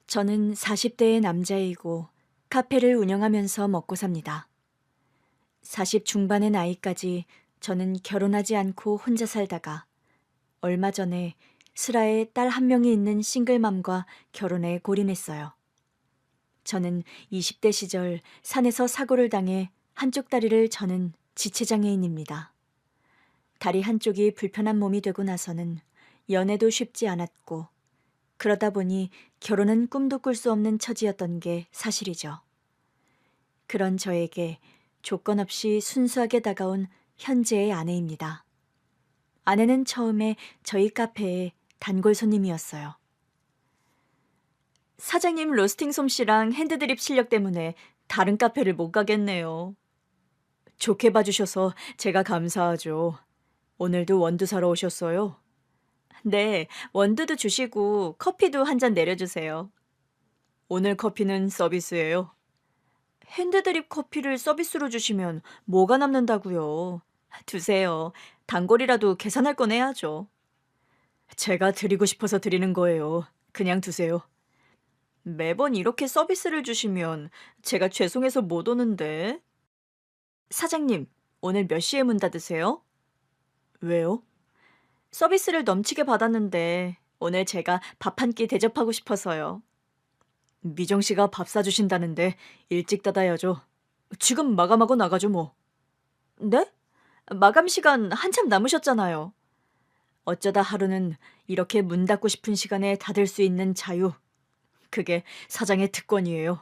저는 40대의 남자이고 카페를 운영하면서 먹고 삽니다. 40 중반의 나이까지 저는 결혼하지 않고 혼자 살다가 얼마 전에 슬하에 딸 한 명이 있는 싱글맘과 결혼에 골인했어요. 저는 20대 시절 산에서 사고를 당해 한쪽 다리를 저는 지체장애인입니다. 다리 한쪽이 불편한 몸이 되고 나서는 연애도 쉽지 않았고 그러다 보니 결혼은 꿈도 꿀 수 없는 처지였던 게 사실이죠. 그런 저에게 조건 없이 순수하게 다가온 현재의 아내입니다. 아내는 처음에 저희 카페의 단골 손님이었어요. 사장님 로스팅 솜씨랑 핸드드립 실력 때문에 다른 카페를 못 가겠네요. 좋게 봐주셔서 제가 감사하죠. 오늘도 원두 사러 오셨어요? 네, 원두도 주시고 커피도 한 잔 내려주세요. 오늘 커피는 서비스예요. 핸드드립 커피를 서비스로 주시면 뭐가 남는다고요? 두세요. 단골이라도 계산할 건 해야죠. 제가 드리고 싶어서 드리는 거예요. 그냥 두세요. 매번 이렇게 서비스를 주시면 제가 죄송해서 못 오는데. 사장님, 오늘 몇 시에 문 닫으세요? 왜요? 서비스를 넘치게 받았는데 오늘 제가 밥 한 끼 대접하고 싶어서요. 미정 씨가 밥 사주신다는데 일찍 닫아야죠. 지금 마감하고 나가죠 뭐. 네? 마감 시간 한참 남으셨잖아요. 어쩌다 하루는 이렇게 문 닫고 싶은 시간에 닫을 수 있는 자유. 그게 사장의 특권이에요.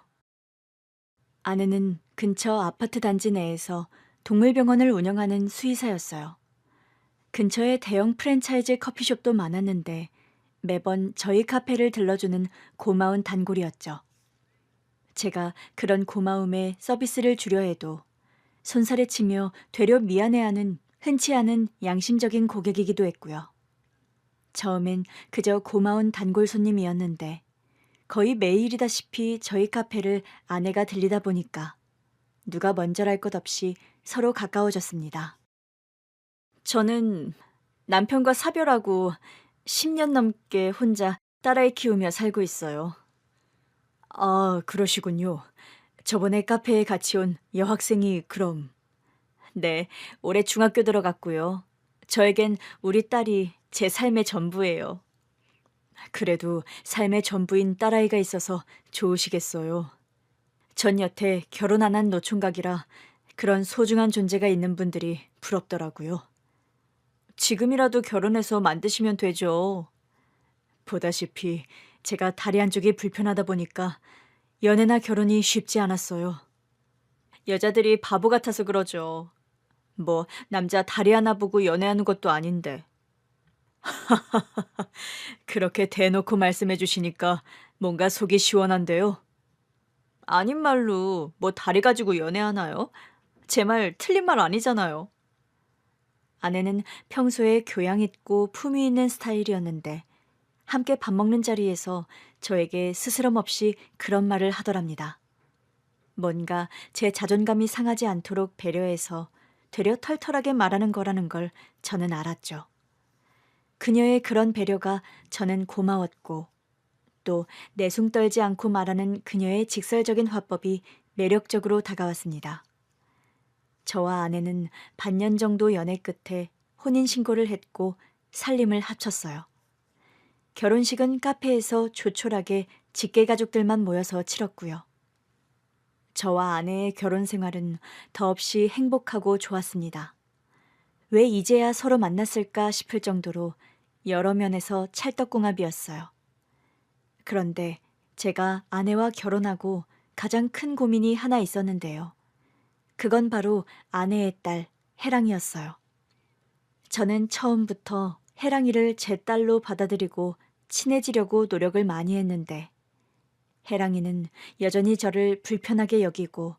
아내는 근처 아파트 단지 내에서 동물병원을 운영하는 수의사였어요. 근처에 대형 프랜차이즈 커피숍도 많았는데 매번 저희 카페를 들러주는 고마운 단골이었죠. 제가 그런 고마움에 서비스를 주려 해도 손살에 치며 되려 미안해하는 흔치 않은 양심적인 고객이기도 했고요. 처음엔 그저 고마운 단골 손님이었는데 거의 매일이다시피 저희 카페를 아내가 들리다 보니까 누가 먼저랄 것 없이 서로 가까워졌습니다. 저는 남편과 사별하고 10년 넘게 혼자 딸아이 키우며 살고 있어요. 아, 그러시군요. 저번에 카페에 같이 온 여학생이 그럼. 네, 올해 중학교 들어갔고요. 저에겐 우리 딸이 제 삶의 전부예요. 그래도 삶의 전부인 딸아이가 있어서 좋으시겠어요. 전 여태 결혼 안 한 노총각이라 그런 소중한 존재가 있는 분들이 부럽더라고요. 지금이라도 결혼해서 만드시면 되죠. 보다시피 제가 다리 한쪽이 불편하다 보니까 연애나 결혼이 쉽지 않았어요. 여자들이 바보 같아서 그러죠. 뭐 남자 다리 하나 보고 연애하는 것도 아닌데. 그렇게 대놓고 말씀해 주시니까 뭔가 속이 시원한데요. 아닌 말로 뭐 다리 가지고 연애하나요? 제 말 틀린 말 아니잖아요. 아내는 평소에 교양 있고 품위 있는 스타일이었는데 함께 밥 먹는 자리에서 저에게 스스럼 없이 그런 말을 하더랍니다. 뭔가 제 자존감이 상하지 않도록 배려해서 되려 털털하게 말하는 거라는 걸 저는 알았죠. 그녀의 그런 배려가 저는 고마웠고 또 내숭 떨지 않고 말하는 그녀의 직설적인 화법이 매력적으로 다가왔습니다. 저와 아내는 반년 정도 연애 끝에 혼인신고를 했고 살림을 합쳤어요. 결혼식은 카페에서 조촐하게 직계가족들만 모여서 치렀고요. 저와 아내의 결혼 생활은 더없이 행복하고 좋았습니다. 왜 이제야 서로 만났을까 싶을 정도로 여러 면에서 찰떡궁합이었어요. 그런데 제가 아내와 결혼하고 가장 큰 고민이 하나 있었는데요. 그건 바로 아내의 딸 혜랑이었어요. 저는 처음부터 혜랑이를 제 딸로 받아들이고 친해지려고 노력을 많이 했는데 혜랑이는 여전히 저를 불편하게 여기고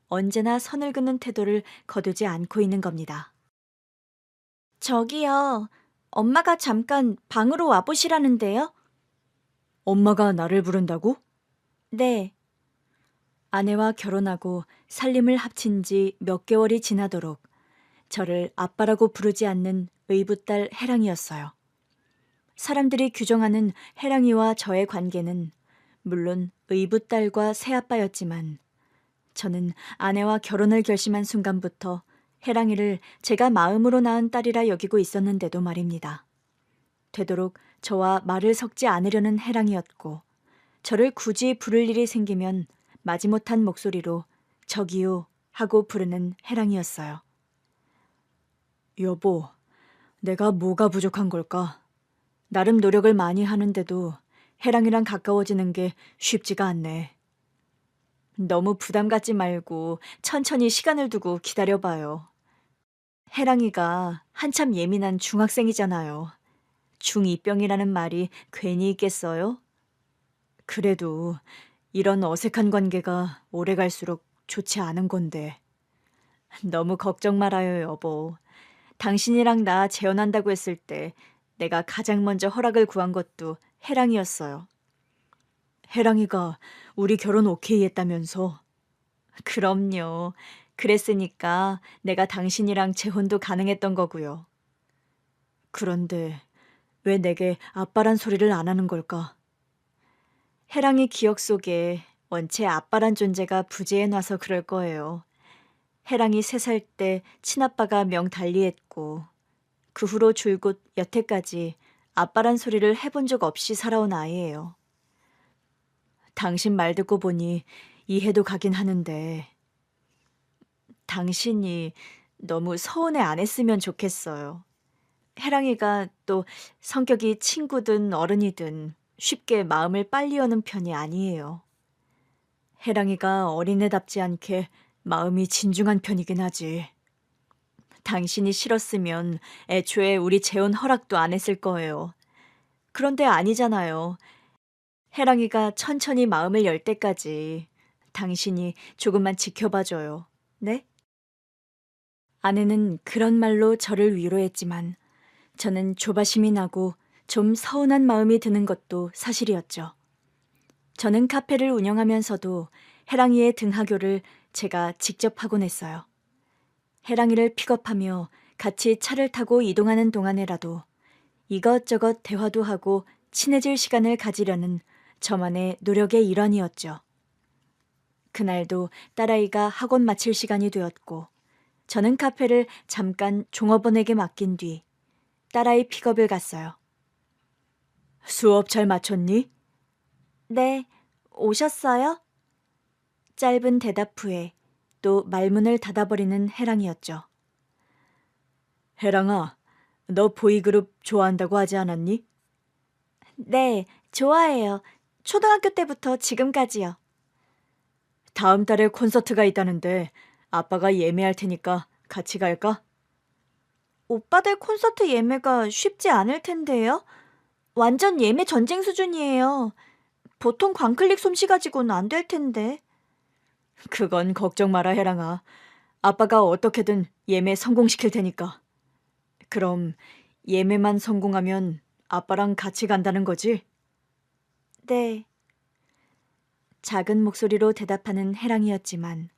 언제나 선을 긋는 태도를 거두지 않고 있는 겁니다. 저기요, 엄마가 잠깐 방으로 와보시라는데요? 엄마가 나를 부른다고? 네. 아내와 결혼하고 살림을 합친 지 몇 개월이 지나도록 저를 아빠라고 부르지 않는 의붓딸 혜랑이었어요. 사람들이 규정하는 혜랑이와 저의 관계는 물론 의붓딸과 새아빠였지만 저는 아내와 결혼을 결심한 순간부터 해랑이를 제가 마음으로 낳은 딸이라 여기고 있었는데도 말입니다. 되도록 저와 말을 섞지 않으려는 해랑이었고 저를 굳이 부를 일이 생기면 마지못한 목소리로 저기요 하고 부르는 해랑이었어요. 여보, 내가 뭐가 부족한 걸까? 나름 노력을 많이 하는데도 해랑이랑 가까워지는 게 쉽지가 않네. 너무 부담 갖지 말고 천천히 시간을 두고 기다려봐요. 해랑이가 한참 예민한 중학생이잖아요. 중2병이라는 말이 괜히 있겠어요? 그래도 이런 어색한 관계가 오래 갈수록 좋지 않은 건데. 너무 걱정 말아요, 여보. 당신이랑 나 재혼한다고 했을 때 내가 가장 먼저 허락을 구한 것도 해랑이었어요. 해랑이가 우리 결혼 오케이 했다면서? 그럼요. 그랬으니까 내가 당신이랑 재혼도 가능했던 거고요. 그런데 왜 내게 아빠란 소리를 안 하는 걸까? 해랑이 기억 속에 원체 아빠란 존재가 부재해놔서 그럴 거예요. 해랑이 3살 때 친아빠가 명 달리했고 그 후로 줄곧 여태까지 아빠란 소리를 해본 적 없이 살아온 아이예요. 당신 말 듣고 보니 이해도 가긴 하는데 당신이 너무 서운해 안 했으면 좋겠어요. 해랑이가 또 성격이 친구든 어른이든 쉽게 마음을 빨리 여는 편이 아니에요. 해랑이가 어린애답지 않게 마음이 진중한 편이긴 하지. 당신이 싫었으면 애초에 우리 재혼 허락도 안 했을 거예요. 그런데 아니잖아요. 해랑이가 천천히 마음을 열 때까지 당신이 조금만 지켜봐줘요. 네? 아내는 그런 말로 저를 위로했지만 저는 조바심이 나고 좀 서운한 마음이 드는 것도 사실이었죠. 저는 카페를 운영하면서도 해랑이의 등하교를 제가 직접 하곤 했어요. 해랑이를 픽업하며 같이 차를 타고 이동하는 동안에라도 이것저것 대화도 하고 친해질 시간을 가지려는 저만의 노력의 일환이었죠. 그날도 딸아이가 학원 마칠 시간이 되었고 저는 카페를 잠깐 종업원에게 맡긴 뒤 딸아이 픽업을 갔어요. 수업 잘 마쳤니? 네, 오셨어요? 짧은 대답 후에 또 말문을 닫아버리는 해랑이었죠. 해랑아, 너 보이그룹 좋아한다고 하지 않았니? 네, 좋아해요. 초등학교 때부터 지금까지요. 다음 달에 콘서트가 있다는데 아빠가 예매할 테니까 같이 갈까? 오빠들 콘서트 예매가 쉽지 않을 텐데요. 완전 예매 전쟁 수준이에요. 보통 광클릭 솜씨 가지고는 안 될 텐데. 그건 걱정 마라, 해랑아. 아빠가 어떻게든 예매 성공시킬 테니까. 그럼 예매만 성공하면 아빠랑 같이 간다는 거지? 네. 작은 목소리로 대답하는 해랑이었지만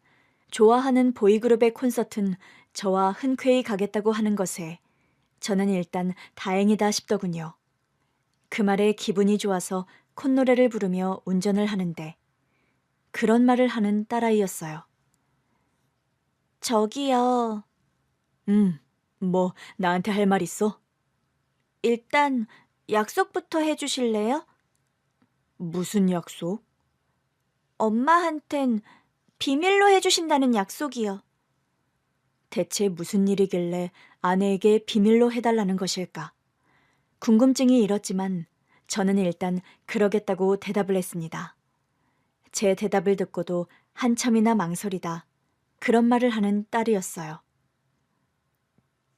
좋아하는 보이그룹의 콘서트는 저와 흔쾌히 가겠다고 하는 것에 저는 일단 다행이다 싶더군요. 그 말에 기분이 좋아서 콧노래를 부르며 운전을 하는데 그런 말을 하는 딸아이였어요. 저기요. 뭐 나한테 할 말 있어? 일단 약속부터 해주실래요? 무슨 약속? 엄마한텐 비밀로 해주신다는 약속이요. 대체 무슨 일이길래 아내에게 비밀로 해달라는 것일까? 궁금증이 일었지만 저는 일단 그러겠다고 대답을 했습니다. 제 대답을 듣고도 한참이나 망설이다 그런 말을 하는 딸이었어요.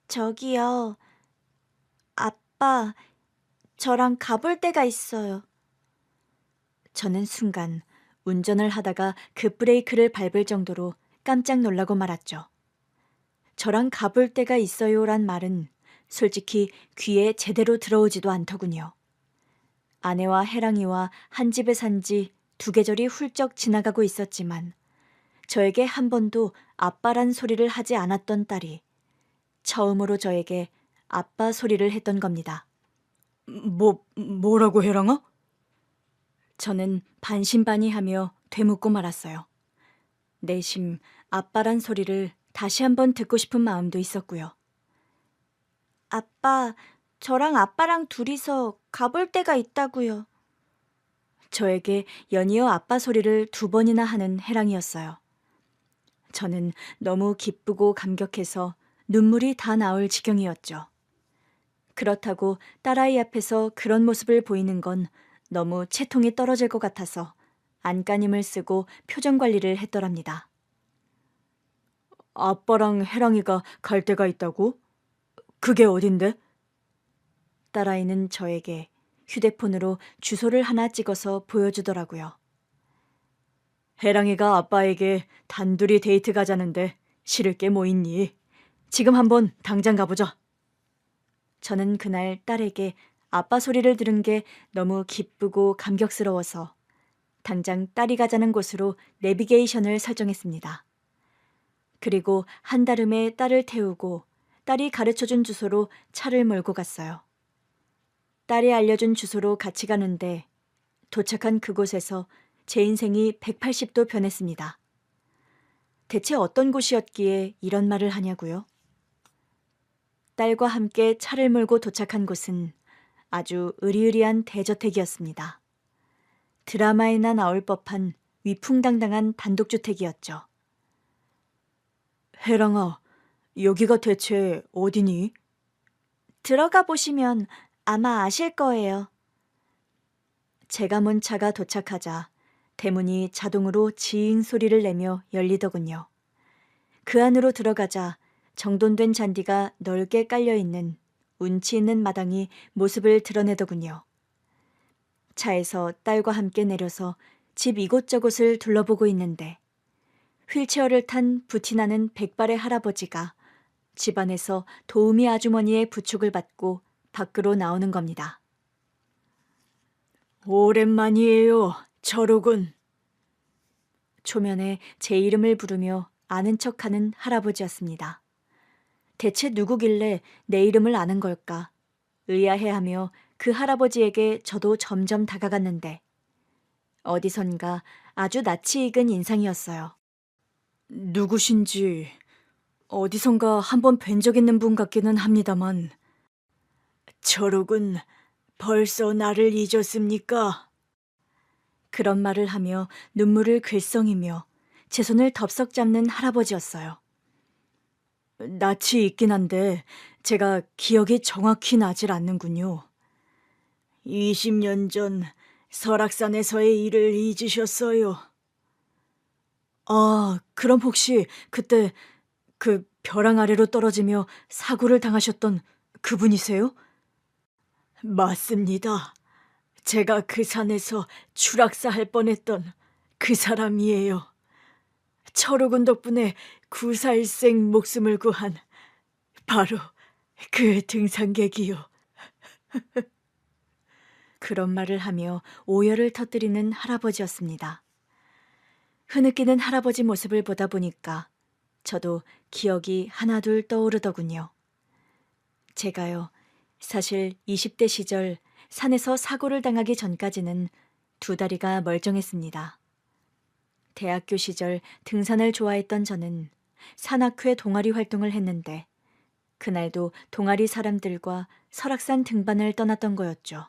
저기요. 아빠, 저랑 가볼 데가 있어요. 저는 순간 운전을 하다가 급브레이크를 밟을 정도로 깜짝 놀라고 말았죠. 저랑 가볼 데가 있어요란 말은 솔직히 귀에 제대로 들어오지도 않더군요. 아내와 해랑이와 한 집에 산 지 2계절이 훌쩍 지나가고 있었지만 저에게 한 번도 아빠란 소리를 하지 않았던 딸이 처음으로 저에게 아빠 소리를 했던 겁니다. 뭐라고 해랑아? 저는 반신반의하며 되묻고 말았어요. 내심 아빠란 소리를 다시 한번 듣고 싶은 마음도 있었고요. 아빠, 저랑 아빠랑 둘이서 가볼 데가 있다고요. 저에게 연이어 아빠 소리를 2번이나 하는 해랑이었어요. 저는 너무 기쁘고 감격해서 눈물이 다 나올 지경이었죠. 그렇다고 딸아이 앞에서 그런 모습을 보이는 건 너무 채통이 떨어질 것 같아서 안간힘을 쓰고 표정 관리를 했더랍니다. 아빠랑 해랑이가 갈 데가 있다고? 그게 어딘데? 딸아이는 저에게 휴대폰으로 주소를 하나 찍어서 보여주더라고요. 해랑이가 아빠에게 단둘이 데이트 가자는데 싫을 게 뭐 있니? 지금 한번 당장 가보자. 저는 그날 딸에게 아빠 소리를 들은 게 너무 기쁘고 감격스러워서 당장 딸이 가자는 곳으로 내비게이션을 설정했습니다. 그리고 한달음에 딸을 태우고 딸이 가르쳐준 주소로 차를 몰고 갔어요. 딸이 알려준 주소로 같이 가는데 도착한 그곳에서 제 인생이 180도 변했습니다. 대체 어떤 곳이었기에 이런 말을 하냐고요? 딸과 함께 차를 몰고 도착한 곳은 아주 으리으리한 대저택이었습니다. 드라마에나 나올 법한 위풍당당한 단독주택이었죠. 해랑아, 여기가 대체 어디니? 들어가 보시면 아마 아실 거예요. 제가 몬 차가 도착하자 대문이 자동으로 지잉 소리를 내며 열리더군요. 그 안으로 들어가자 정돈된 잔디가 넓게 깔려있는 운치 있는 마당이 모습을 드러내더군요. 차에서 딸과 함께 내려서 집 이곳저곳을 둘러보고 있는데 휠체어를 탄 부티나는 백발의 할아버지가 집안에서 도우미 아주머니의 부축을 받고 밖으로 나오는 겁니다. 오랜만이에요, 철욱은. 초면에 제 이름을 부르며 아는 척하는 할아버지였습니다. 대체 누구길래 내 이름을 아는 걸까? 의아해하며 그 할아버지에게 저도 점점 다가갔는데 어디선가 아주 낯이 익은 인상이었어요. 누구신지 어디선가 한번 뵌 적 있는 분 같기는 합니다만. 철욱은 벌써 나를 잊었습니까? 그런 말을 하며 눈물을 글썽이며 제 손을 덥석 잡는 할아버지였어요. 낯이 있긴 한데 제가 기억이 정확히 나질 않는군요. 20년 전 설악산에서의 일을 잊으셨어요. 아, 그럼 혹시 그때 그 벼랑 아래로 떨어지며 사고를 당하셨던 그분이세요? 맞습니다. 제가 그 산에서 추락사할 뻔했던 그 사람이에요. 철욱은 덕분에 구사일생 목숨을 구한 바로 그 등산객이요. 그런 말을 하며 오열을 터뜨리는 할아버지였습니다. 흐느끼는 할아버지 모습을 보다 보니까 저도 기억이 하나둘 떠오르더군요. 제가요, 사실 20대 시절 산에서 사고를 당하기 전까지는 2다리가 멀쩡했습니다. 대학교 시절 등산을 좋아했던 저는 산악회 동아리 활동을 했는데 그날도 동아리 사람들과 설악산 등반을 떠났던 거였죠.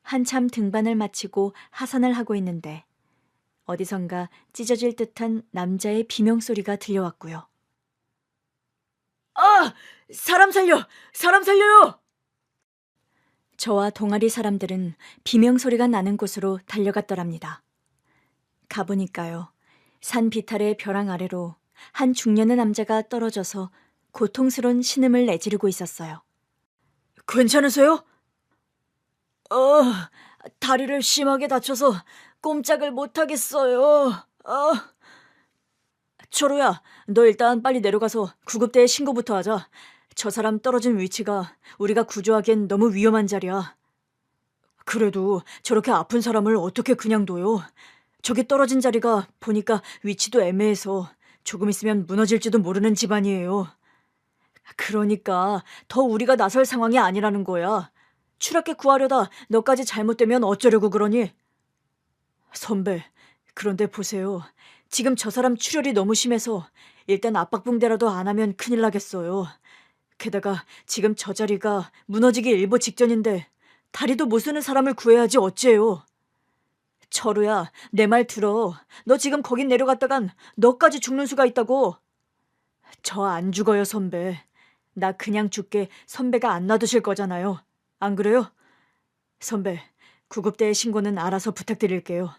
한참 등반을 마치고 하산을 하고 있는데 어디선가 찢어질 듯한 남자의 비명소리가 들려왔고요. 아! 사람 살려! 사람 살려요! 저와 동아리 사람들은 비명소리가 나는 곳으로 달려갔더랍니다. 가보니까요, 산 비탈의 벼랑 아래로 한 중년의 남자가 떨어져서 고통스러운 신음을 내지르고 있었어요. 괜찮으세요? 다리를 심하게 다쳐서 꼼짝을 못하겠어요. 철우야, 너 일단 빨리 내려가서 구급대에 신고부터 하자. 저 사람 떨어진 위치가 우리가 구조하기엔 너무 위험한 자리야. 그래도 저렇게 아픈 사람을 어떻게 그냥 둬요? 저기 떨어진 자리가 보니까 위치도 애매해서 조금 있으면 무너질지도 모르는 집안이에요. 그러니까 더 우리가 나설 상황이 아니라는 거야. 추락해 구하려다 너까지 잘못되면 어쩌려고 그러니? 선배, 그런데 보세요. 지금 저 사람 출혈이 너무 심해서 일단 압박붕대라도 안 하면 큰일 나겠어요. 게다가 지금 저 자리가 무너지기 일보 직전인데 다리도 못 쓰는 사람을 구해야지 어째요. 철우야, 내 말 들어. 너 지금 거긴 내려갔다간 너까지 죽는 수가 있다고. 저 안 죽어요, 선배. 나 그냥 죽게 선배가 안 놔두실 거잖아요. 안 그래요? 선배, 구급대의 신고는 알아서 부탁드릴게요.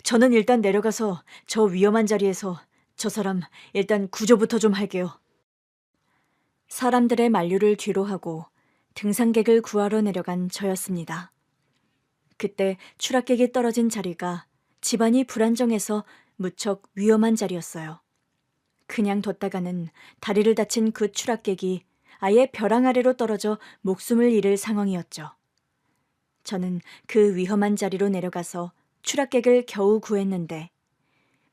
저는 일단 내려가서 저 위험한 자리에서 저 사람 일단 구조부터 좀 할게요. 사람들의 만류를 뒤로하고 등산객을 구하러 내려간 저였습니다. 그때 추락객이 떨어진 자리가 집안이 불안정해서 무척 위험한 자리였어요. 그냥 뒀다가는 다리를 다친 그 추락객이 아예 벼랑 아래로 떨어져 목숨을 잃을 상황이었죠. 저는 그 위험한 자리로 내려가서 추락객을 겨우 구했는데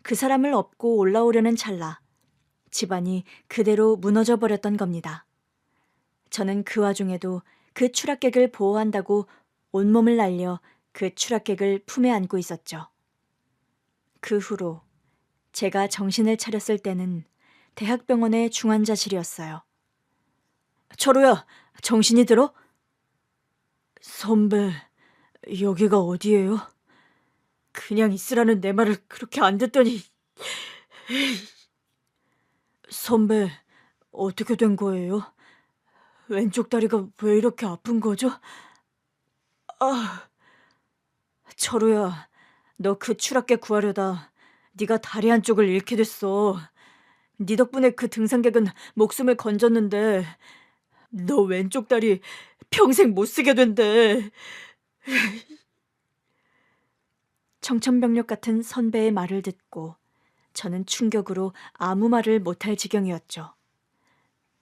그 사람을 업고 올라오려는 찰나 집안이 그대로 무너져 버렸던 겁니다. 저는 그 와중에도 그 추락객을 보호한다고 온몸을 날려 그 추락객을 품에 안고 있었죠. 그 후로 제가 정신을 차렸을 때는 대학병원의 중환자실이었어요. 철우야, 정신이 들어? 선배, 여기가 어디예요? 그냥 있으라는 내 말을 그렇게 안 듣더니... 선배, 어떻게 된 거예요? 왼쪽 다리가 왜 이렇게 아픈 거죠? 아, 철우야, 너 그 추락객 구하려다 네가 다리 한쪽을 잃게 됐어. 네 덕분에 그 등산객은 목숨을 건졌는데 너 왼쪽 다리 평생 못 쓰게 된대. 청천벽력 같은 선배의 말을 듣고 저는 충격으로 아무 말을 못할 지경이었죠.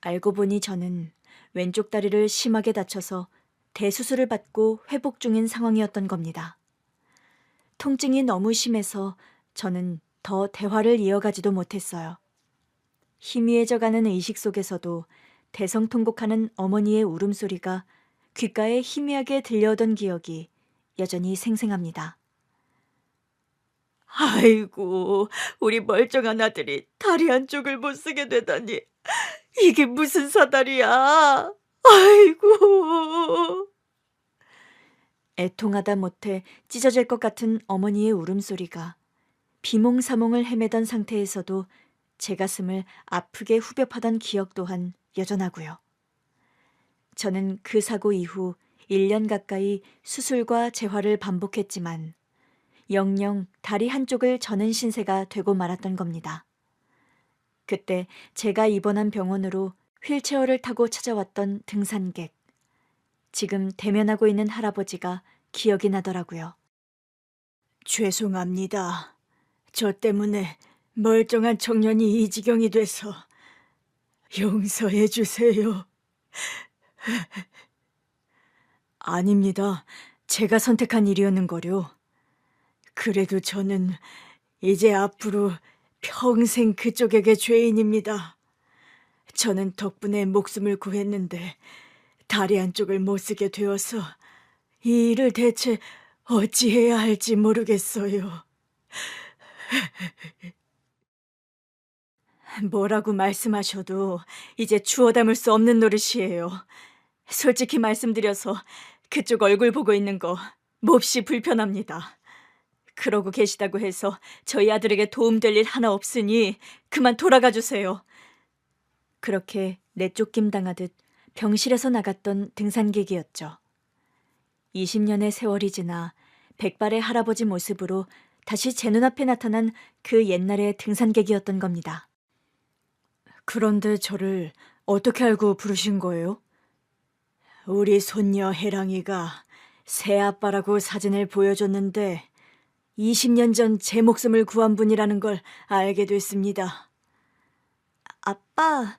알고 보니 저는 왼쪽 다리를 심하게 다쳐서 대수술을 받고 회복 중인 상황이었던 겁니다. 통증이 너무 심해서 저는 더 대화를 이어가지도 못했어요. 희미해져가는 의식 속에서도 대성통곡하는 어머니의 울음소리가 귓가에 희미하게 들려오던 기억이 여전히 생생합니다. 아이고, 우리 멀쩡한 아들이 다리 한쪽을 못 쓰게 되다니. 이게 무슨 사달이야. 아이고. 애통하다 못해 찢어질 것 같은 어머니의 울음소리가 비몽사몽을 헤매던 상태에서도 제 가슴을 아프게 후벼파던 기억 또한 여전하고요. 저는 그 사고 이후 1년 가까이 수술과 재활을 반복했지만 영영 다리 한쪽을 저는 신세가 되고 말았던 겁니다. 그때 제가 입원한 병원으로 휠체어를 타고 찾아왔던 등산객. 지금 대면하고 있는 할아버지가 기억이 나더라고요. 죄송합니다. 저 때문에 멀쩡한 청년이 이 지경이 돼서 용서해 주세요. 아닙니다. 제가 선택한 일이었는거려. 그래도 저는 이제 앞으로 평생 그쪽에게 죄인입니다. 저는 덕분에 목숨을 구했는데 다리 한쪽을 못 쓰게 되어서 이 일을 대체 어찌해야 할지 모르겠어요. 뭐라고 말씀하셔도 이제 주워 담을 수 없는 노릇이에요. 솔직히 말씀드려서 그쪽 얼굴 보고 있는 거 몹시 불편합니다. 그러고 계시다고 해서 저희 아들에게 도움될 일 하나 없으니 그만 돌아가 주세요. 그렇게 내쫓김 당하듯 병실에서 나갔던 등산객이었죠. 20년의 세월이 지나 백발의 할아버지 모습으로 다시 제 눈앞에 나타난 그 옛날의 등산객이었던 겁니다. 그런데 저를 어떻게 알고 부르신 거예요? 우리 손녀 혜랑이가 새아빠라고 사진을 보여줬는데 20년 전 제 목숨을 구한 분이라는 걸 알게 됐습니다. 아빠,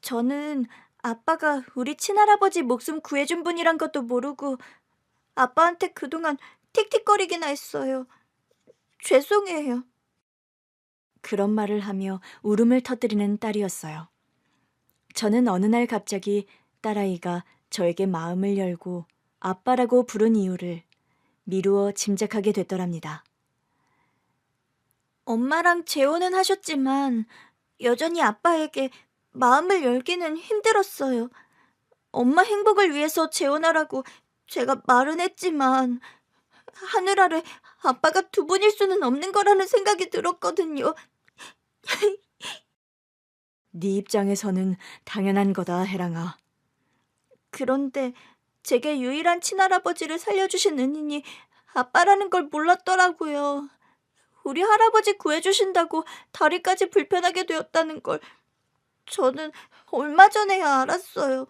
저는 아빠가 우리 친할아버지 목숨 구해준 분이란 것도 모르고 아빠한테 그동안 틱틱거리기나 했어요. 죄송해요. 그런 말을 하며 울음을 터뜨리는 딸이었어요. 저는 어느 날 갑자기 딸아이가 저에게 마음을 열고 아빠라고 부른 이유를 미루어 짐작하게 됐더랍니다. 엄마랑 재혼은 하셨지만 여전히 아빠에게 마음을 열기는 힘들었어요. 엄마 행복을 위해서 재혼하라고 제가 말은 했지만 하늘 아래 아빠가 두 분일 수는 없는 거라는 생각이 들었거든요. 네 입장에서는 당연한 거다, 해랑아. 그런데 제게 유일한 친할아버지를 살려주신 은인이 아빠라는 걸 몰랐더라고요. 우리 할아버지 구해주신다고 다리까지 불편하게 되었다는 걸 저는 얼마 전에야 알았어요.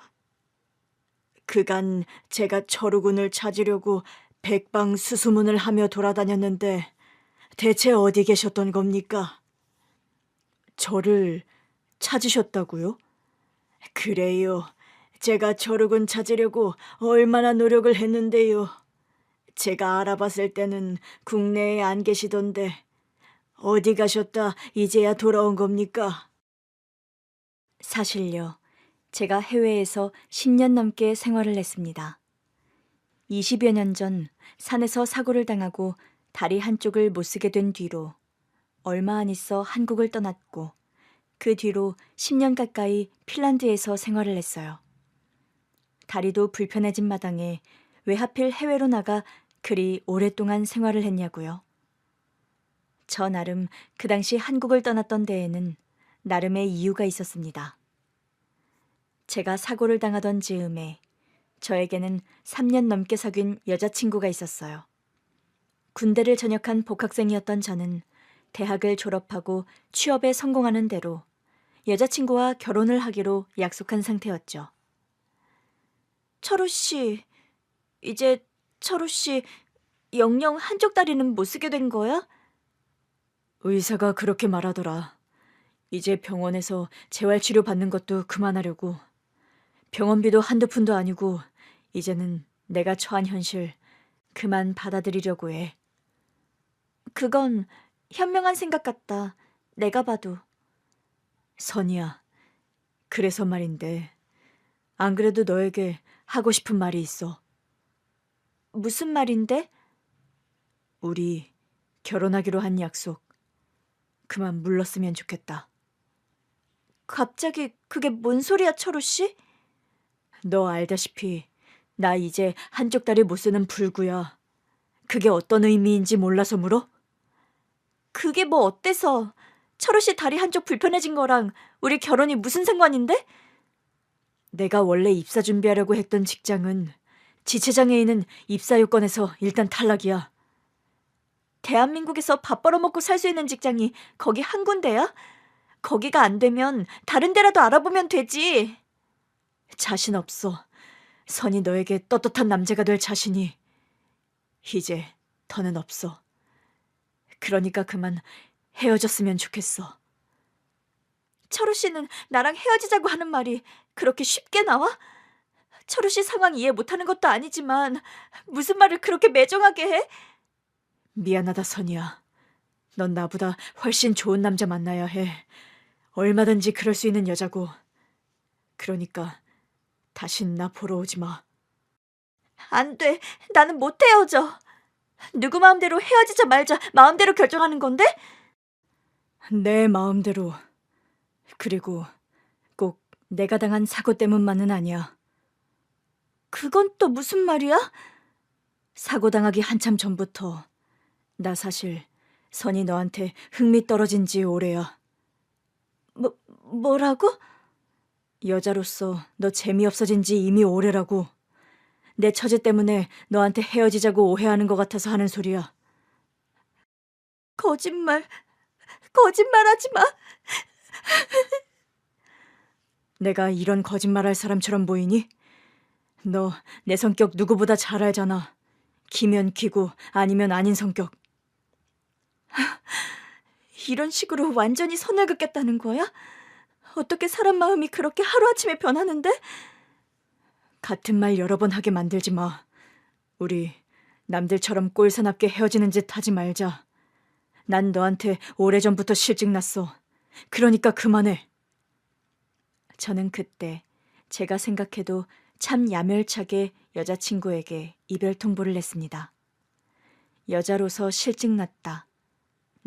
그간 제가 철우군을 찾으려고 백방수수문을 하며 돌아다녔는데 대체 어디 계셨던 겁니까? 저를 찾으셨다고요? 그래요. 제가 철우군 찾으려고 얼마나 노력을 했는데요. 제가 알아봤을 때는 국내에 안 계시던데 어디 가셨다 이제야 돌아온 겁니까? 사실요. 제가 해외에서 10년 넘게 생활을 했습니다. 20여 년 전 산에서 사고를 당하고 다리 한쪽을 못 쓰게 된 뒤로 얼마 안 있어 한국을 떠났고 그 뒤로 10년 가까이 핀란드에서 생활을 했어요. 다리도 불편해진 마당에 왜 하필 해외로 나가 그리 오랫동안 생활을 했냐고요. 저 나름 그 당시 한국을 떠났던 데에는 나름의 이유가 있었습니다. 제가 사고를 당하던 즈음에 저에게는 3년 넘게 사귄 여자친구가 있었어요. 군대를 전역한 복학생이었던 저는 대학을 졸업하고 취업에 성공하는 대로 여자친구와 결혼을 하기로 약속한 상태였죠. 철우 씨, 이제 철우 씨 영영 한쪽 다리는 못 쓰게 된 거야? 의사가 그렇게 말하더라. 이제 병원에서 재활치료 받는 것도 그만하려고. 병원비도 한두 푼도 아니고 이제는 내가 처한 현실 그만 받아들이려고 해. 그건 현명한 생각 같다. 내가 봐도. 선이야. 그래서 말인데 안 그래도 너에게 하고 싶은 말이 있어. 무슨 말인데? 우리 결혼하기로 한 약속 그만 물렀으면 좋겠다. 갑자기 그게 뭔 소리야, 철우 씨? 너 알다시피 나 이제 한쪽 다리 못 쓰는 불구야. 그게 어떤 의미인지 몰라서 물어? 그게 뭐 어때서? 철우 씨 다리 한쪽 불편해진 거랑 우리 결혼이 무슨 상관인데? 내가 원래 입사 준비하려고 했던 직장은 지체장애인은 입사 요건에서 일단 탈락이야. 대한민국에서 밥 벌어먹고 살 수 있는 직장이 거기 한 군데야? 거기가 안 되면 다른 데라도 알아보면 되지. 자신 없어. 선이 너에게 떳떳한 남자가 될 자신이 이제 더는 없어. 그러니까 그만 헤어졌으면 좋겠어. 철우 씨는 나랑 헤어지자고 하는 말이 그렇게 쉽게 나와? 철우 씨 상황 이해 못하는 것도 아니지만 무슨 말을 그렇게 매정하게 해? 미안하다, 선이야. 넌 나보다 훨씬 좋은 남자 만나야 해. 얼마든지 그럴 수 있는 여자고. 그러니까 다신 나 보러 오지 마. 안 돼. 나는 못 헤어져. 누구 마음대로 헤어지자 말자 마음대로 결정하는 건데? 내 마음대로. 그리고 꼭 내가 당한 사고 때문만은 아니야. 그건 또 무슨 말이야? 사고 당하기 한참 전부터 나 사실 선이 너한테 흥미 떨어진 지 오래야. 뭐라고? 여자로서 너 재미없어진 지 이미 오래라고. 내 처제 때문에 너한테 헤어지자고 오해하는 것 같아서 하는 소리야. 거짓말하지 마. 내가 이런 거짓말할 사람처럼 보이니? 너 내 성격 누구보다 잘 알잖아. 기면 기고 아니면 아닌 성격. 이런 식으로 완전히 선을 긋겠다는 거야? 어떻게 사람 마음이 그렇게 하루아침에 변하는데? 같은 말 여러 번 하게 만들지 마. 우리 남들처럼 꼴사납게 헤어지는 짓 하지 말자. 난 너한테 오래전부터 실증났어. 그러니까 그만해. 저는 그때 제가 생각해도 참 야멸차게 여자친구에게 이별 통보를 했습니다. 여자로서 실증났다.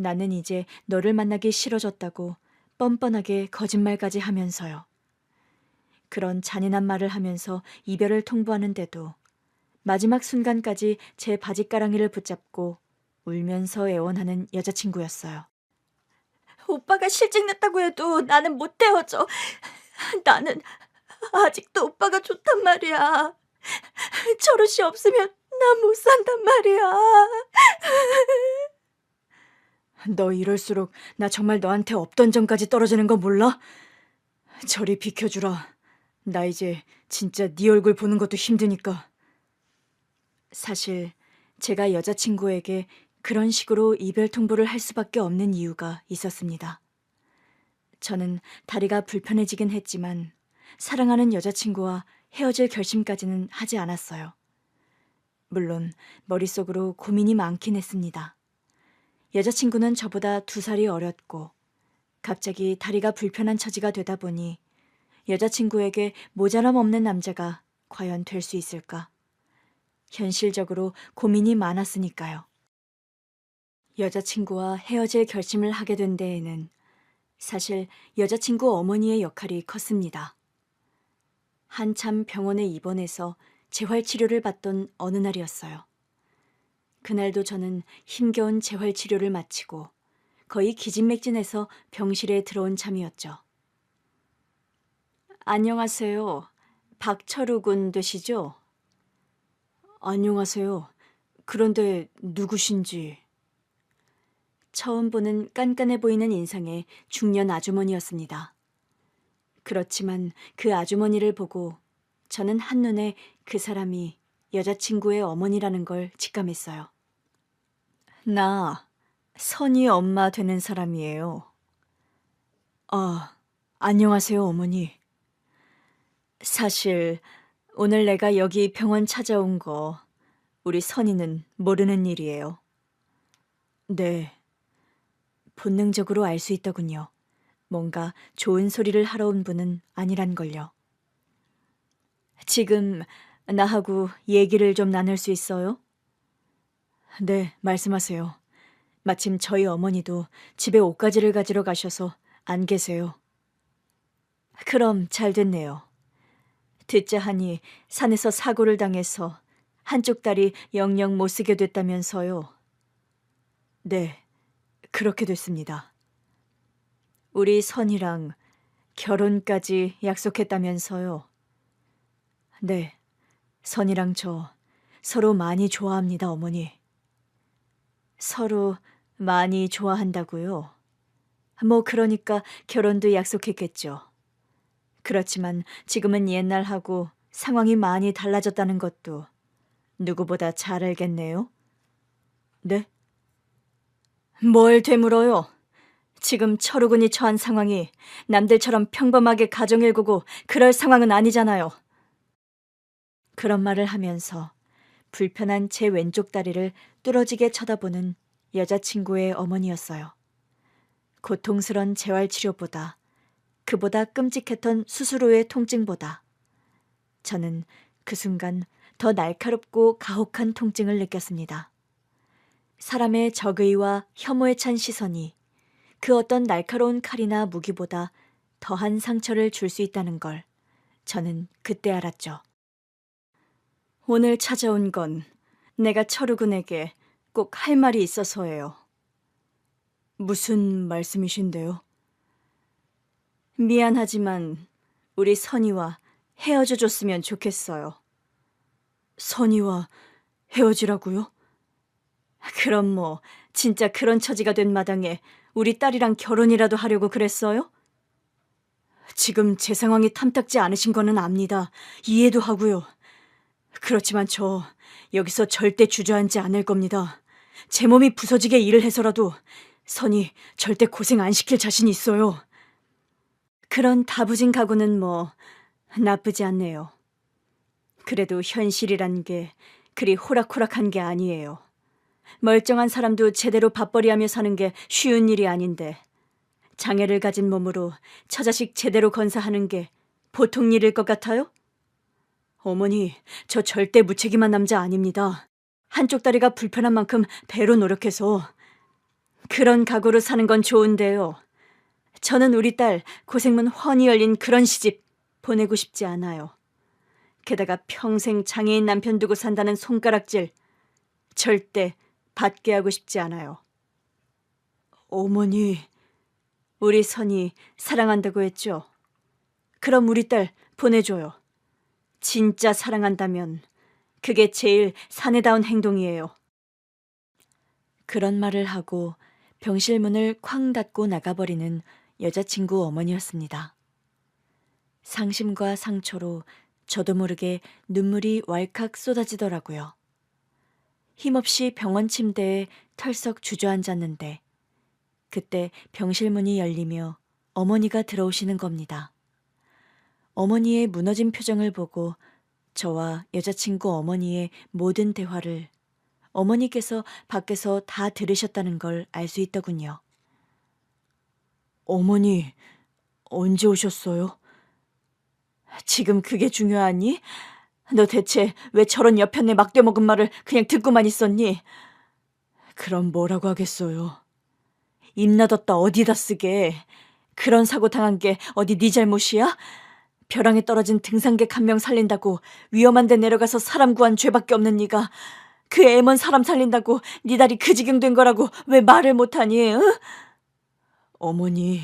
나는 이제 너를 만나기 싫어졌다고 뻔뻔하게 거짓말까지 하면서요. 그런 잔인한 말을 하면서 이별을 통보하는데도 마지막 순간까지 제 바지가랑이를 붙잡고 울면서 애원하는 여자친구였어요. 오빠가 실직냈다고 해도 나는 못 헤어져. 나는 아직도 오빠가 좋단 말이야. 철우 씨 없으면 나 못 산단 말이야. 너 이럴수록 나 정말 너한테 없던 정까지 떨어지는 거 몰라? 저리 비켜주라. 나 이제 진짜 네 얼굴 보는 것도 힘드니까. 사실 제가 여자친구에게 그런 식으로 이별 통보를 할 수밖에 없는 이유가 있었습니다. 저는 다리가 불편해지긴 했지만 사랑하는 여자친구와 헤어질 결심까지는 하지 않았어요. 물론 머릿속으로 고민이 많긴 했습니다. 여자친구는 저보다 2살이 어렸고 갑자기 다리가 불편한 처지가 되다 보니 여자친구에게 모자람 없는 남자가 과연 될 수 있을까? 현실적으로 고민이 많았으니까요. 여자친구와 헤어질 결심을 하게 된 데에는 사실 여자친구 어머니의 역할이 컸습니다. 한참 병원에 입원해서 재활치료를 받던 어느 날이었어요. 그날도 저는 힘겨운 재활치료를 마치고 거의 기진맥진해서 병실에 들어온 참이었죠. 안녕하세요. 박철우 군 되시죠? 안녕하세요. 그런데 누구신지... 처음 보는 깐깐해 보이는 인상의 중년 아주머니였습니다. 그렇지만 그 아주머니를 보고 저는 한눈에 그 사람이 여자친구의 어머니라는 걸 직감했어요. 나 선희 엄마 되는 사람이에요. 아, 안녕하세요, 어머니. 사실 오늘 내가 여기 병원 찾아온 거 우리 선희는 모르는 일이에요. 네. 본능적으로 알 수 있더군요. 뭔가 좋은 소리를 하러 온 분은 아니란 걸요. 지금 나하고 얘기를 좀 나눌 수 있어요? 네, 말씀하세요. 마침 저희 어머니도 집에 옷가지를 가지러 가셔서 안 계세요. 그럼 잘 됐네요. 듣자 하니 산에서 사고를 당해서 한쪽 다리 영영 못 쓰게 됐다면서요. 네, 그렇게 됐습니다. 우리 선이랑 결혼까지 약속했다면서요. 네, 선이랑 저 서로 많이 좋아합니다, 어머니. 서로 많이 좋아한다고요? 뭐 그러니까 결혼도 약속했겠죠. 그렇지만 지금은 옛날하고 상황이 많이 달라졌다는 것도 누구보다 잘 알겠네요. 네? 뭘 되물어요? 지금 철우군이 처한 상황이 남들처럼 평범하게 가정을 꾸고 그럴 상황은 아니잖아요. 그런 말을 하면서 불편한 제 왼쪽 다리를 뚫어지게 쳐다보는 여자친구의 어머니였어요. 고통스런 재활치료보다 그보다 끔찍했던 수술 후의 통증보다 저는 그 순간 더 날카롭고 가혹한 통증을 느꼈습니다. 사람의 적의와 혐오에 찬 시선이 그 어떤 날카로운 칼이나 무기보다 더한 상처를 줄 수 있다는 걸 저는 그때 알았죠. 오늘 찾아온 건 내가 철우군에게 꼭 할 말이 있어서예요. 무슨 말씀이신데요? 미안하지만 우리 선희와 헤어져 줬으면 좋겠어요. 선희와 헤어지라고요? 그럼 뭐 진짜 그런 처지가 된 마당에 우리 딸이랑 결혼이라도 하려고 그랬어요? 지금 제 상황이 탐탁지 않으신 거는 압니다. 이해도 하고요. 그렇지만 저 여기서 절대 주저앉지 않을 겁니다. 제 몸이 부서지게 일을 해서라도 선희 절대 고생 안 시킬 자신이 있어요. 그런 다부진 각오는 뭐 나쁘지 않네요. 그래도 현실이란 게 그리 호락호락한 게 아니에요. 멀쩡한 사람도 제대로 밥벌이하며 사는 게 쉬운 일이 아닌데 장애를 가진 몸으로 처자식 제대로 건사하는 게 보통 일일 것 같아요? 어머니, 저 절대 무책임한 남자 아닙니다. 한쪽 다리가 불편한 만큼 배로 노력해서 그런 각오로 사는 건 좋은데요. 저는 우리 딸 고생문 훤히 열린 그런 시집 보내고 싶지 않아요. 게다가 평생 장애인 남편 두고 산다는 손가락질 절대 받게 하고 싶지 않아요. 어머니, 우리 선이 사랑한다고 했죠? 그럼 우리 딸 보내줘요. 진짜 사랑한다면 그게 제일 사내다운 행동이에요. 그런 말을 하고 병실 문을 쾅 닫고 나가버리는 여자친구 어머니였습니다. 상심과 상처로 저도 모르게 눈물이 왈칵 쏟아지더라고요. 힘없이 병원 침대에 털썩 주저앉았는데 그때 병실 문이 열리며 어머니가 들어오시는 겁니다. 어머니의 무너진 표정을 보고 저와 여자친구 어머니의 모든 대화를 어머니께서 밖에서 다 들으셨다는 걸 알 수 있더군요. 어머니, 언제 오셨어요? 지금 그게 중요하니? 너 대체 왜 저런 여편네 막대먹은 말을 그냥 듣고만 있었니? 그럼 뭐라고 하겠어요? 입나뒀다 어디다 쓰게. 그런 사고 당한 게 어디 네 잘못이야? 벼랑에 떨어진 등산객 한 명 살린다고 위험한 데 내려가서 사람 구한 죄밖에 없는 네가 그 애먼 사람 살린다고 네 다리 그 지경 된 거라고 왜 말을 못하니? 응? 어머니,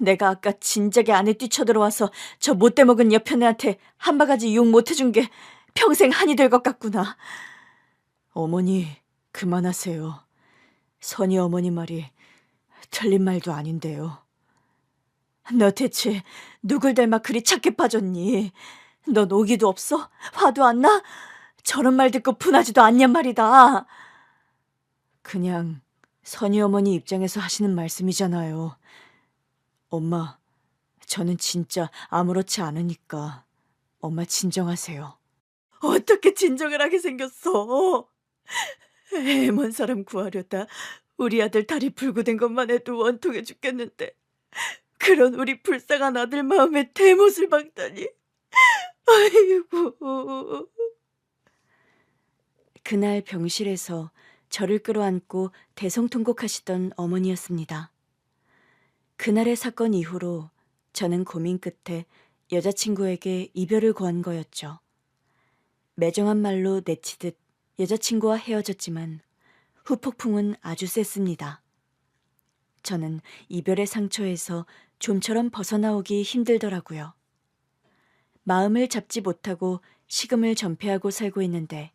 내가 아까 진작에 안에 뛰쳐들어와서 저 못돼먹은 여편애한테 한 바가지 욕 못해준 게 평생 한이 될 것 같구나. 어머니, 그만하세요. 선희 어머니 말이 틀린 말도 아닌데요. 너 대체 누굴 닮아 그리 착해 빠졌니? 넌 오기도 없어? 화도 안 나? 저런 말 듣고 분하지도 않냔 말이다. 그냥 선희 어머니 입장에서 하시는 말씀이잖아요. 엄마, 저는 진짜 아무렇지 않으니까 엄마 진정하세요. 어떻게 진정을 하게 생겼어? 애먼 사람 구하려다 우리 아들 다리 불구된 것만 해도 원통해 죽겠는데 그런 우리 불쌍한 아들 마음에 대못을 박다니. 아이고. 그날 병실에서 저를 끌어안고 대성통곡하시던 어머니였습니다. 그날의 사건 이후로 저는 고민 끝에 여자친구에게 이별을 고한 거였죠. 매정한 말로 내치듯 여자친구와 헤어졌지만 후폭풍은 아주 셌습니다. 저는 이별의 상처에서 좀처럼 벗어나오기 힘들더라고요. 마음을 잡지 못하고 식음을 전폐하고 살고 있는데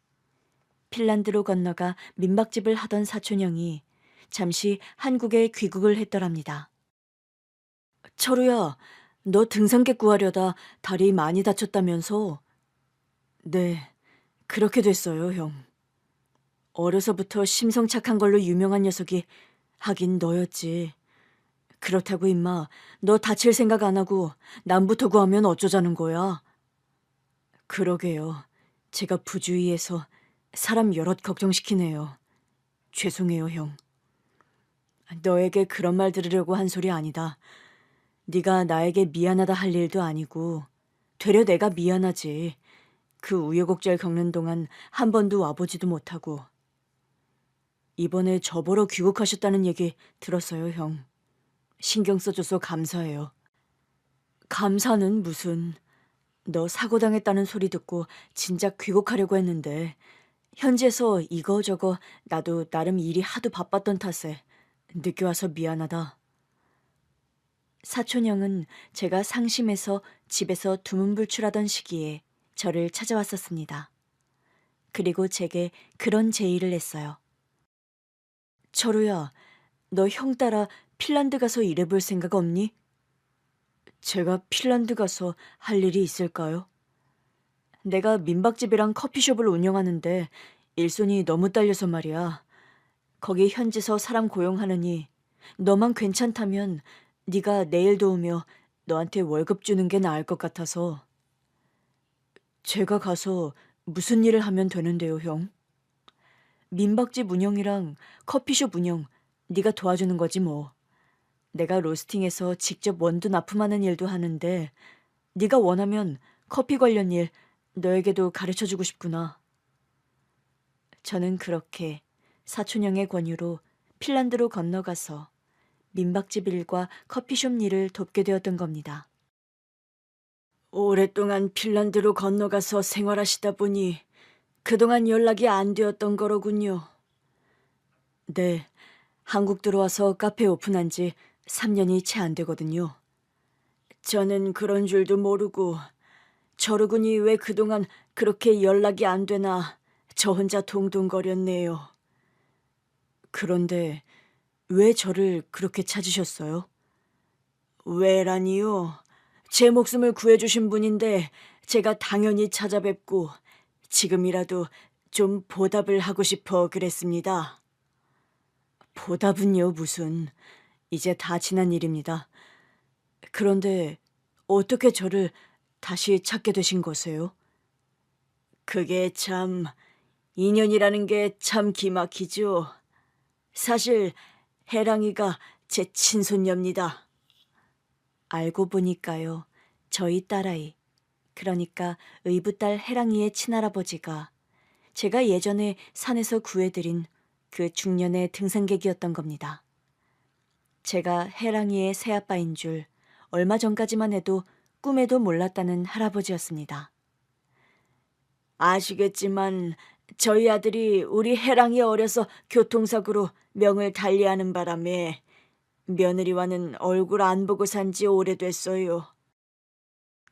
핀란드로 건너가 민박집을 하던 사촌형이 잠시 한국에 귀국을 했더랍니다. 철우야, 너 등산객 구하려다 다리 많이 다쳤다면서? 네, 그렇게 됐어요, 형. 어려서부터 심성 착한 걸로 유명한 녀석이 하긴 너였지. 그렇다고 임마, 너 다칠 생각 안 하고 남부터 구하면 어쩌자는 거야? 그러게요. 제가 부주의해서 사람 여럿 걱정시키네요. 죄송해요, 형. 너에게 그런 말 들으려고 한 소리 아니다. 네가 나에게 미안하다 할 일도 아니고 되려 내가 미안하지. 그 우여곡절 겪는 동안 한 번도 와보지도 못하고. 이번에 저 보러 귀국하셨다는 얘기 들었어요, 형. 신경 써줘서 감사해요. 감사는 무슨. 너 사고당했다는 소리 듣고 진작 귀국하려고 했는데 현지에서 이거저거 나도 나름 일이 하도 바빴던 탓에 늦게 와서 미안하다. 사촌형은 제가 상심해서 집에서 두문불출하던 시기에 저를 찾아왔었습니다. 그리고 제게 그런 제의를 했어요. 철우야, 너 형 따라 핀란드 가서 일해볼 생각 없니? 제가 핀란드 가서 할 일이 있을까요? 내가 민박집이랑 커피숍을 운영하는데 일손이 너무 딸려서 말이야. 거기 현지서 사람 고용하느니 너만 괜찮다면 네가 내 일 도우며 너한테 월급 주는 게 나을 것 같아서. 제가 가서 무슨 일을 하면 되는데요, 형? 민박집 운영이랑 커피숍 운영 네가 도와주는 거지 뭐. 내가 로스팅해서 직접 원두 납품하는 일도 하는데 네가 원하면 커피 관련 일 너에게도 가르쳐주고 싶구나. 저는 그렇게 사촌형의 권유로 핀란드로 건너가서 민박집 일과 커피숍 일을 돕게 되었던 겁니다. 오랫동안 핀란드로 건너가서 생활하시다 보니 그동안 연락이 안 되었던 거로군요. 네, 한국 들어와서 카페 오픈한 지 3년이 채 안 되거든요. 저는 그런 줄도 모르고 저러군이 왜 그동안 그렇게 연락이 안 되나 저 혼자 동동거렸네요. 그런데 왜 저를 그렇게 찾으셨어요? 왜라니요? 제 목숨을 구해주신 분인데 제가 당연히 찾아뵙고 지금이라도 좀 보답을 하고 싶어 그랬습니다. 보답은요, 무슨. 이제 다 지난 일입니다. 그런데 어떻게 저를 다시 찾게 되신 거세요? 그게 참, 인연이라는 게 참 기막히죠. 사실 해랑이가 제 친손녀입니다. 알고 보니까요, 저희 딸아이, 그러니까 의붓딸 해랑이의 친할아버지가 제가 예전에 산에서 구해드린 그 중년의 등산객이었던 겁니다. 제가 해랑이의 새아빠인 줄 얼마 전까지만 해도 꿈에도 몰랐다는 할아버지였습니다. 아시겠지만 저희 아들이 우리 해랑이 어려서 교통사고로 명을 달리하는 바람에 며느리와는 얼굴 안 보고 산 지 오래됐어요.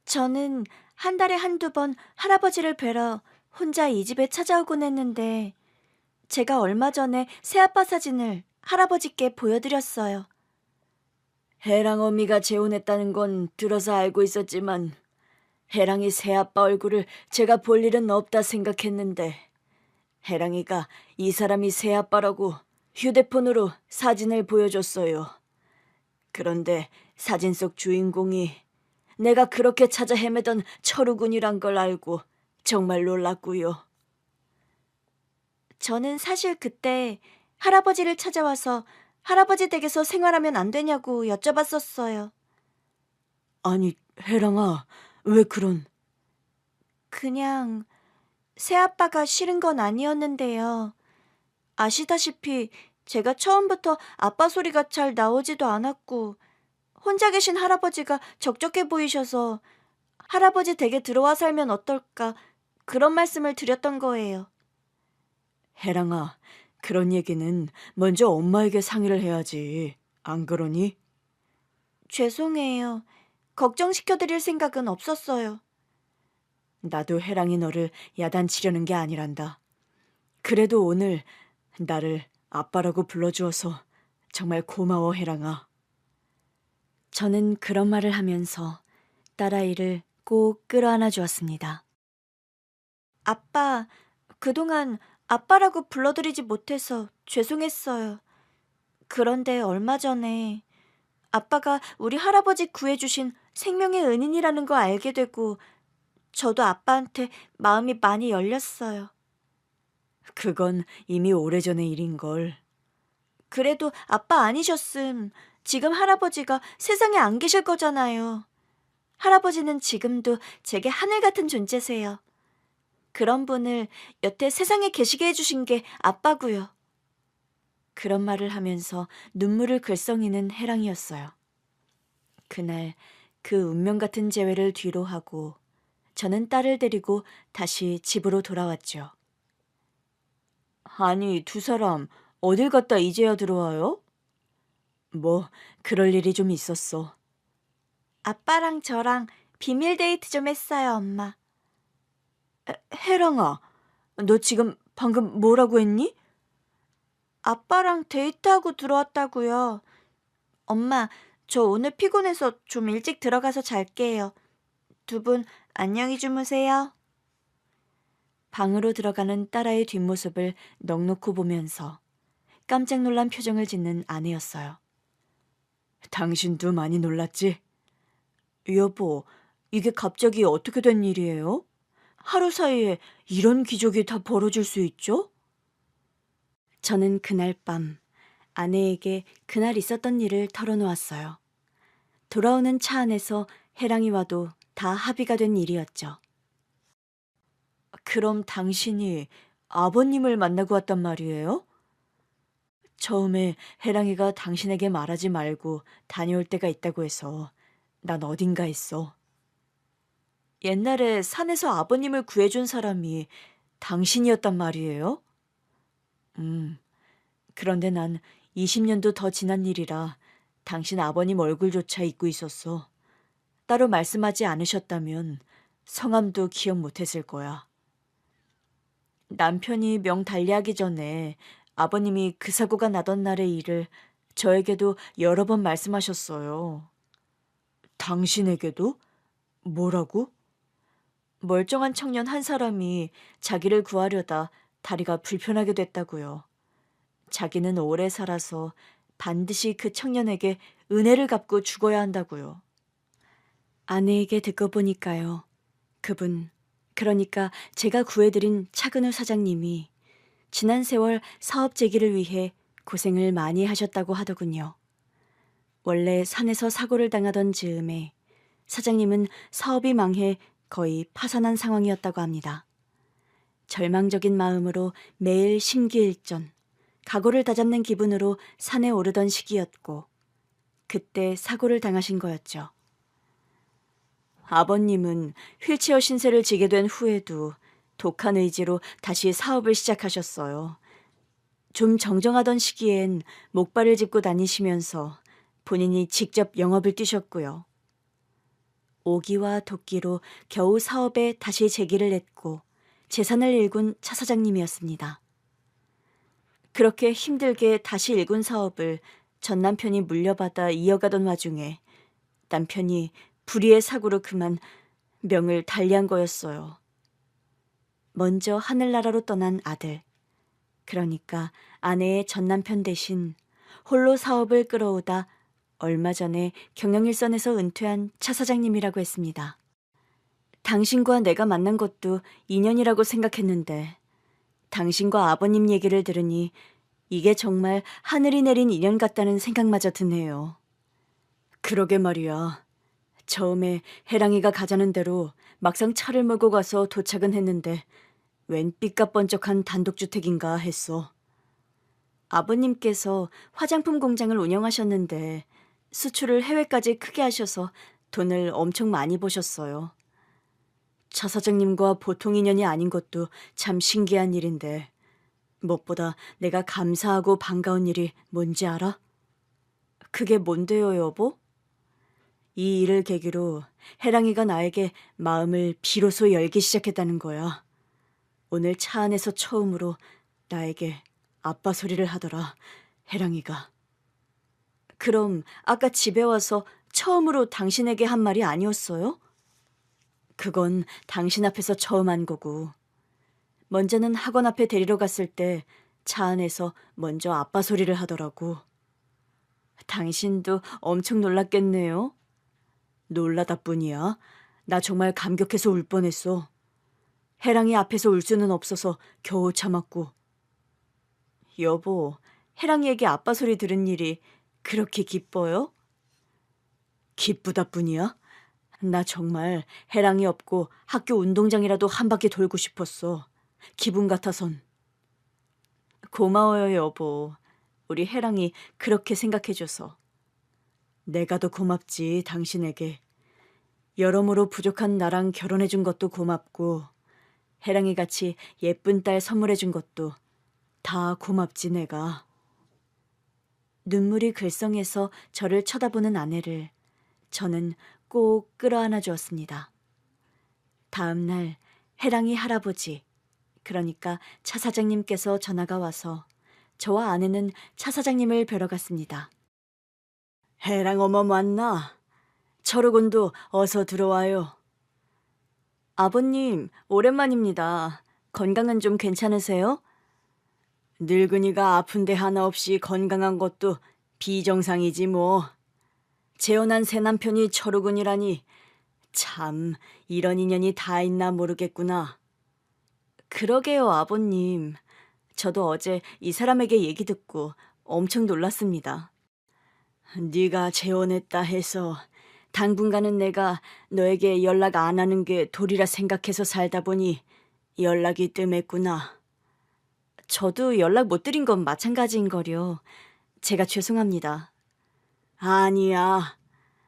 저는 한 달에 한두 번 할아버지를 뵈러 혼자 이 집에 찾아오곤 했는데 제가 얼마 전에 새아빠 사진을 할아버지께 보여드렸어요. 해랑 어미가 재혼했다는 건 들어서 알고 있었지만 해랑이 새아빠 얼굴을 제가 볼 일은 없다 생각했는데 해랑이가 이 사람이 새아빠라고 휴대폰으로 사진을 보여줬어요. 그런데 사진 속 주인공이 내가 그렇게 찾아 헤매던 철우군이란 걸 알고 정말 놀랐고요. 저는 사실 그때 할아버지를 찾아와서 할아버지 댁에서 생활하면 안 되냐고 여쭤봤었어요. 아니, 해랑아, 왜 그런... 그냥 새아빠가 싫은 건 아니었는데요. 아시다시피 제가 처음부터 아빠 소리가 잘 나오지도 않았고 혼자 계신 할아버지가 적적해 보이셔서 할아버지 댁에 들어와 살면 어떨까 그런 말씀을 드렸던 거예요. 해랑아, 그런 얘기는 먼저 엄마에게 상의를 해야지. 안 그러니? 죄송해요. 걱정시켜드릴 생각은 없었어요. 나도 해랑이 너를 야단치려는 게 아니란다. 그래도 오늘 나를 아빠라고 불러주어서 정말 고마워, 해랑아. 저는 그런 말을 하면서 딸아이를 꼭 끌어안아 주었습니다. 아빠, 그동안 아빠라고 불러드리지 못해서 죄송했어요. 그런데 얼마 전에 아빠가 우리 할아버지 구해주신 생명의 은인이라는 거 알게 되고 저도 아빠한테 마음이 많이 열렸어요. 그건 이미 오래전의 일인걸. 그래도 아빠 아니셨음 지금 할아버지가 세상에 안 계실 거잖아요. 할아버지는 지금도 제게 하늘 같은 존재세요. 그런 분을 여태 세상에 계시게 해주신 게 아빠고요. 그런 말을 하면서 눈물을 글썽이는 해랑이었어요. 그날 그 운명 같은 재회를 뒤로 하고 저는 딸을 데리고 다시 집으로 돌아왔죠. 아니, 두 사람 어딜 갔다 이제야 들어와요? 뭐 그럴 일이 좀 있었어. 아빠랑 저랑 비밀 데이트 좀 했어요, 엄마. 해랑아, 너 지금 방금 뭐라고 했니? 아빠랑 데이트하고 들어왔다고요. 엄마, 저 오늘 피곤해서 좀 일찍 들어가서 잘게요. 두 분 안녕히 주무세요. 방으로 들어가는 딸아이의 뒷모습을 넋놓고 보면서 깜짝 놀란 표정을 짓는 아내였어요. 당신도 많이 놀랐지? 여보, 이게 갑자기 어떻게 된 일이에요? 하루 사이에 이런 기적이 다 벌어질 수 있죠? 저는 그날 밤 아내에게 그날 있었던 일을 털어놓았어요. 돌아오는 차 안에서 해랑이와도 다 합의가 된 일이었죠. 그럼 당신이 아버님을 만나고 왔단 말이에요? 처음에 혜랑이가 당신에게 말하지 말고 다녀올 때가 있다고 해서 난 어딘가 했어. 옛날에 산에서 아버님을 구해준 사람이 당신이었단 말이에요? 그런데 난 20년도 더 지난 일이라 당신 아버님 얼굴조차 잊고 있었어. 따로 말씀하지 않으셨다면 성함도 기억 못했을 거야. 남편이 명 달리하기 전에 아버님이 그 사고가 나던 날의 일을 저에게도 여러 번 말씀하셨어요. 당신에게도? 뭐라고? 멀쩡한 청년 한 사람이 자기를 구하려다 다리가 불편하게 됐다고요. 자기는 오래 살아서 반드시 그 청년에게 은혜를 갚고 죽어야 한다고요. 아내에게 듣고 보니까요. 그분, 그러니까 제가 구해드린 차근우 사장님이 지난 세월 사업 재기를 위해 고생을 많이 하셨다고 하더군요. 원래 산에서 사고를 당하던 즈음에 사장님은 사업이 망해 거의 파산한 상황이었다고 합니다. 절망적인 마음으로 매일 심기일전, 각오를 다잡는 기분으로 산에 오르던 시기였고 그때 사고를 당하신 거였죠. 아버님은 휠체어 신세를 지게 된 후에도 독한 의지로 다시 사업을 시작하셨어요. 좀 정정하던 시기엔 목발을 짚고 다니시면서 본인이 직접 영업을 뛰셨고요. 오기와 도끼로 겨우 사업에 다시 재기를 냈고 재산을 일군 차 사장님이었습니다. 그렇게 힘들게 다시 일군 사업을 전 남편이 물려받아 이어가던 와중에 남편이 불의의 사고로 그만 명을 달리한 거였어요. 먼저 하늘나라로 떠난 아들, 그러니까 아내의 전 남편 대신 홀로 사업을 끌어오다 얼마 전에 경영일선에서 은퇴한 차 사장님이라고 했습니다. 당신과 내가 만난 것도 인연이라고 생각했는데 당신과 아버님 얘기를 들으니 이게 정말 하늘이 내린 인연 같다는 생각마저 드네요. 그러게 말이야. 처음에 혜랑이가 가자는 대로 막상 차를 몰고 가서 도착은 했는데 웬 삐까번쩍한 단독주택인가 했어. 아버님께서 화장품 공장을 운영하셨는데 수출을 해외까지 크게 하셔서 돈을 엄청 많이 버셨어요. 차 사장님과 보통 인연이 아닌 것도 참 신기한 일인데 무엇보다 내가 감사하고 반가운 일이 뭔지 알아? 그게 뭔데요, 여보? 이 일을 계기로 혜랑이가 나에게 마음을 비로소 열기 시작했다는 거야. 오늘 차 안에서 처음으로 나에게 아빠 소리를 하더라, 혜랑이가. 그럼 아까 집에 와서 처음으로 당신에게 한 말이 아니었어요? 그건 당신 앞에서 처음 한 거고. 먼저는 학원 앞에 데리러 갔을 때 차 안에서 먼저 아빠 소리를 하더라고. 당신도 엄청 놀랐겠네요. 놀라다 뿐이야. 나 정말 감격해서 울 뻔했어. 혜랑이 앞에서 울 수는 없어서 겨우 참았고. 여보, 혜랑이에게 아빠 소리 들은 일이 그렇게 기뻐요? 기쁘다 뿐이야? 나 정말 혜랑이 없고 학교 운동장이라도 한 바퀴 돌고 싶었어. 기분 같아선. 고마워요, 여보. 우리 혜랑이 그렇게 생각해줘서. 내가 더 고맙지, 당신에게. 여러모로 부족한 나랑 결혼해준 것도 고맙고 혜랑이 같이 예쁜 딸 선물해준 것도 다 고맙지, 내가. 눈물이 글썽해서 저를 쳐다보는 아내를 저는 꼭 끌어안아 주었습니다. 다음 날 혜랑이 할아버지, 그러니까 차 사장님께서 전화가 와서 저와 아내는 차 사장님을 뵈러 갔습니다. 혜랑 어머 왔나? 철우군도 어서 들어와요. 아버님, 오랜만입니다. 건강은 좀 괜찮으세요? 늙은이가 아픈 데 하나 없이 건강한 것도 비정상이지 뭐. 재혼한 새 남편이 철우군이라니 참 이런 인연이 다 있나 모르겠구나. 그러게요, 아버님. 저도 어제 이 사람에게 얘기 듣고 엄청 놀랐습니다. 네가 재혼했다 해서 당분간은 내가 너에게 연락 안 하는 게 도리라 생각해서 살다 보니 연락이 뜸했구나. 저도 연락 못 드린 건 마찬가지인 거려. 제가 죄송합니다. 아니야.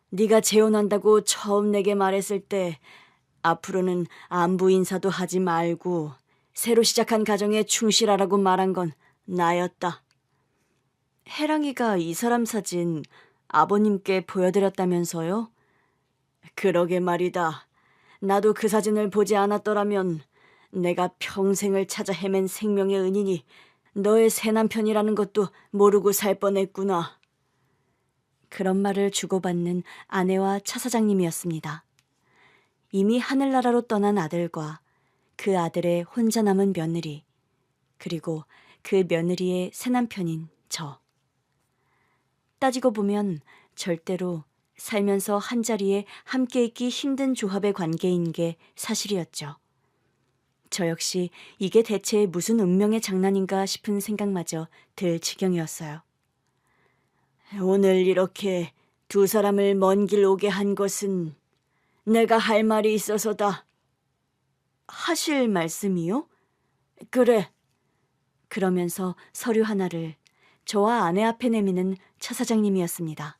네가 재혼한다고 처음 내게 말했을 때 앞으로는 안부 인사도 하지 말고 새로 시작한 가정에 충실하라고 말한 건 나였다. 혜랑이가 이 사람 사진 아버님께 보여드렸다면서요? 그러게 말이다. 나도 그 사진을 보지 않았더라면 내가 평생을 찾아 헤맨 생명의 은인이 너의 새 남편이라는 것도 모르고 살 뻔했구나. 그런 말을 주고받는 아내와 차 사장님이었습니다. 이미 하늘나라로 떠난 아들과 그 아들의 혼자 남은 며느리, 그리고 그 며느리의 새 남편인 저. 따지고 보면 절대로 살면서 한자리에 함께 있기 힘든 조합의 관계인 게 사실이었죠. 저 역시 이게 대체 무슨 운명의 장난인가 싶은 생각마저 들 지경이었어요. 오늘 이렇게 두 사람을 먼 길 오게 한 것은 내가 할 말이 있어서다. 하실 말씀이요? 그래. 그러면서 서류 하나를 저와 아내 앞에 내미는 차 사장님이었습니다.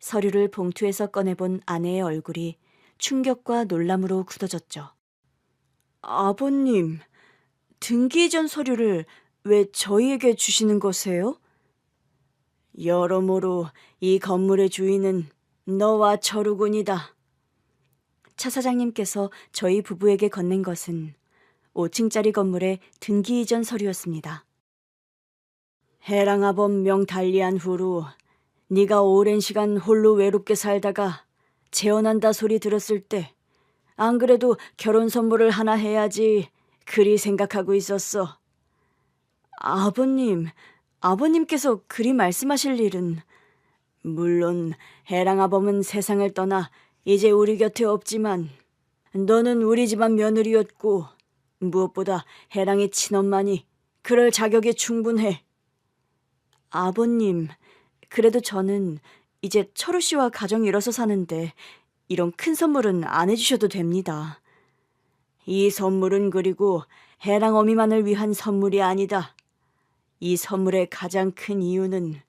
서류를 봉투에서 꺼내본 아내의 얼굴이 충격과 놀람으로 굳어졌죠. 아버님, 등기 이전 서류를 왜 저희에게 주시는 거세요? 여러모로 이 건물의 주인은 너와 철우군이다. 차 사장님께서 저희 부부에게 건넨 것은 5층짜리 건물의 등기 이전 서류였습니다. 해랑아범 명 달리한 후로 네가 오랜 시간 홀로 외롭게 살다가 재혼한다 소리 들었을 때 안 그래도 결혼 선물을 하나 해야지 그리 생각하고 있었어. 아버님께서 그리 말씀하실 일은. 물론 해랑아범은 세상을 떠나 이제 우리 곁에 없지만 너는 우리 집안 며느리였고 무엇보다 해랑의 친엄마니 그럴 자격이 충분해. 아버님, 그래도 저는 이제 철우 씨와 가정이 이뤄서 사는데 이런 큰 선물은 안 해주셔도 됩니다. 이 선물은 그리고 해랑 어미만을 위한 선물이 아니다. 이 선물의 가장 큰 이유는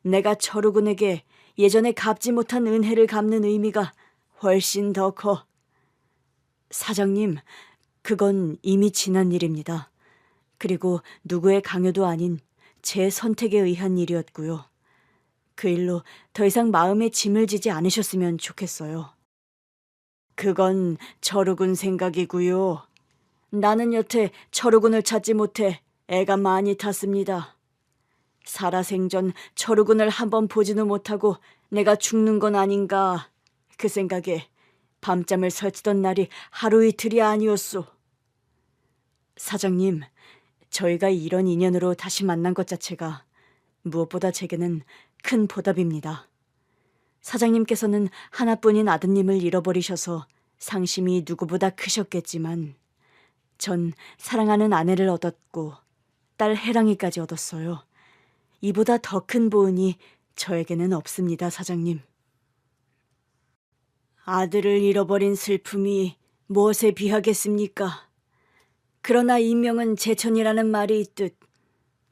내가 철우군에게 예전에 갚지 못한 은혜를 갚는 의미가 훨씬 더 커. 사장님, 그건 이미 지난 일입니다. 그리고 누구의 강요도 아닌 제 선택에 의한 일이었고요. 그 일로 더 이상 마음에 짐을 지지 않으셨으면 좋겠어요. 그건 철우군 생각이고요. 나는 여태 철우군을 찾지 못해 애가 많이 탔습니다. 살아생전 철우군을 한번 보지도 못하고 내가 죽는 건 아닌가 그 생각에 밤잠을 설치던 날이 하루 이틀이 아니었소. 사장님, 저희가 이런 인연으로 다시 만난 것 자체가 무엇보다 제게는 큰 보답입니다. 사장님께서는 하나뿐인 아드님을 잃어버리셔서 상심이 누구보다 크셨겠지만 전 사랑하는 아내를 얻었고 딸 해랑이까지 얻었어요. 이보다 더 큰 보은이 저에게는 없습니다, 사장님. 아들을 잃어버린 슬픔이 무엇에 비하겠습니까? 그러나 인명은 제천이라는 말이 있듯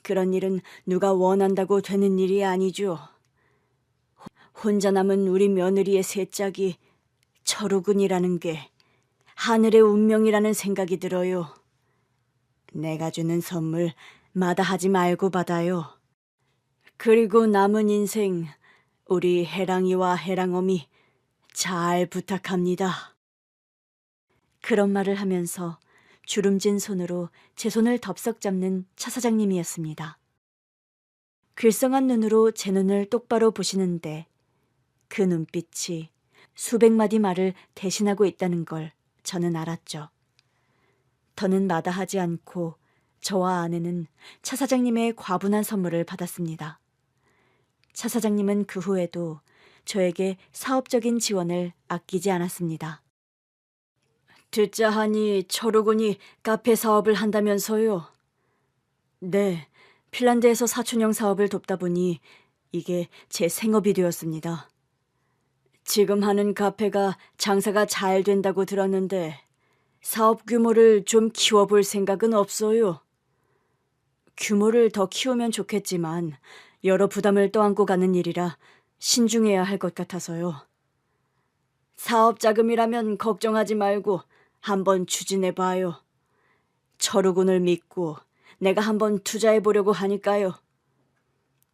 그런 일은 누가 원한다고 되는 일이 아니죠. 혼자 남은 우리 며느리의 새 짝이 철우군이라는 게 하늘의 운명이라는 생각이 들어요. 내가 주는 선물 마다하지 말고 받아요. 그리고 남은 인생 우리 해랑이와 해랑어미 잘 부탁합니다. 그런 말을 하면서 주름진 손으로 제 손을 덥석 잡는 차 사장님이었습니다. 글썽한 눈으로 제 눈을 똑바로 보시는데 그 눈빛이 수백 마디 말을 대신하고 있다는 걸 저는 알았죠. 더는 마다하지 않고 저와 아내는 차 사장님의 과분한 선물을 받았습니다. 차 사장님은 그 후에도 저에게 사업적인 지원을 아끼지 않았습니다. 듣자 하니 철우군이 카페 사업을 한다면서요? 네, 핀란드에서 사촌형 사업을 돕다 보니 이게 제 생업이 되었습니다. 지금 하는 카페가 장사가 잘 된다고 들었는데 사업 규모를 좀 키워볼 생각은 없어요. 규모를 더 키우면 좋겠지만 여러 부담을 떠안고 가는 일이라 신중해야 할 것 같아서요. 사업 자금이라면 걱정하지 말고 한번 추진해 봐요. 철우군을 믿고 내가 한번 투자해 보려고 하니까요.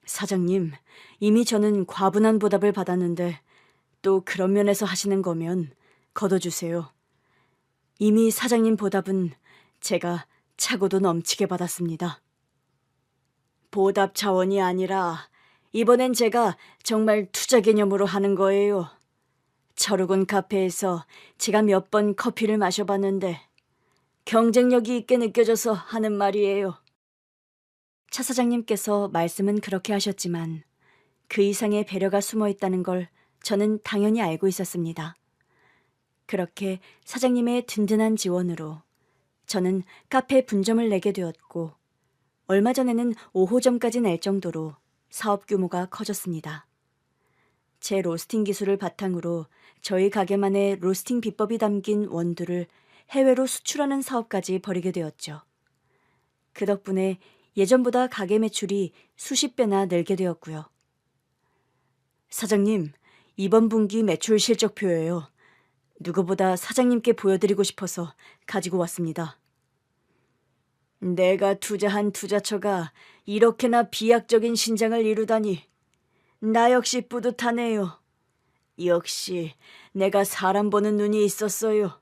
사장님, 이미 저는 과분한 보답을 받았는데 또 그런 면에서 하시는 거면 걷어주세요. 이미 사장님 보답은 제가 차고도 넘치게 받았습니다. 보답 차원이 아니라 이번엔 제가 정말 투자 개념으로 하는 거예요. 철우군 카페에서 제가 몇 번 커피를 마셔봤는데 경쟁력이 있게 느껴져서 하는 말이에요. 차 사장님께서 말씀은 그렇게 하셨지만 그 이상의 배려가 숨어 있다는 걸 저는 당연히 알고 있었습니다. 그렇게 사장님의 든든한 지원으로 저는 카페 분점을 내게 되었고 얼마 전에는 5호점까지 낼 정도로 사업 규모가 커졌습니다. 제 로스팅 기술을 바탕으로 저희 가게만의 로스팅 비법이 담긴 원두를 해외로 수출하는 사업까지 벌이게 되었죠. 그 덕분에 예전보다 가게 매출이 수십 배나 늘게 되었고요. 사장님, 이번 분기 매출 실적표예요. 누구보다 사장님께 보여드리고 싶어서 가지고 왔습니다. 내가 투자한 투자처가 이렇게나 비약적인 신장을 이루다니 나 역시 뿌듯하네요. 역시 내가 사람 보는 눈이 있었어요.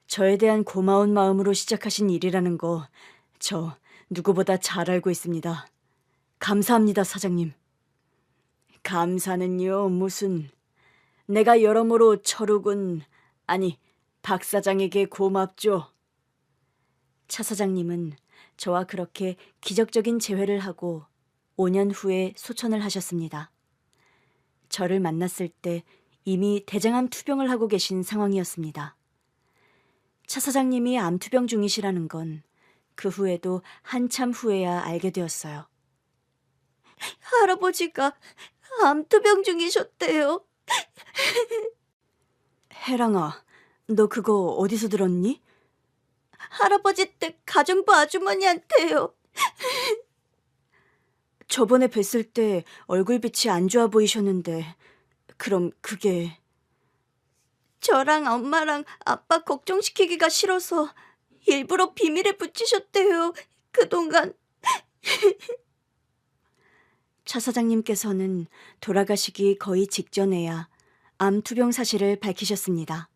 저에 대한 고마운 마음으로 시작하신 일이라는 거 저 누구보다 잘 알고 있습니다. 감사합니다, 사장님. 감사는요, 무슨. 내가 여러모로 철욱은, 아니, 박 사장에게 고맙죠. 차 사장님은 저와 그렇게 기적적인 재회를 하고 5년 후에 소천을 하셨습니다. 저를 만났을 때 이미 대장암 투병을 하고 계신 상황이었습니다. 차 사장님이 암투병 중이시라는 건 그 후에도 한참 후에야 알게 되었어요. 할아버지가 암투병 중이셨대요. 혜랑아, 너 그거 어디서 들었니? 할아버지 댁 가정부 아주머니한테요. 저번에 뵀을 때 얼굴빛이 안 좋아 보이셨는데 그럼 그게... 저랑 엄마랑 아빠 걱정시키기가 싫어서 일부러 비밀에 붙이셨대요. 그동안. 차 사장님께서는 돌아가시기 거의 직전에야 암 투병 사실을 밝히셨습니다.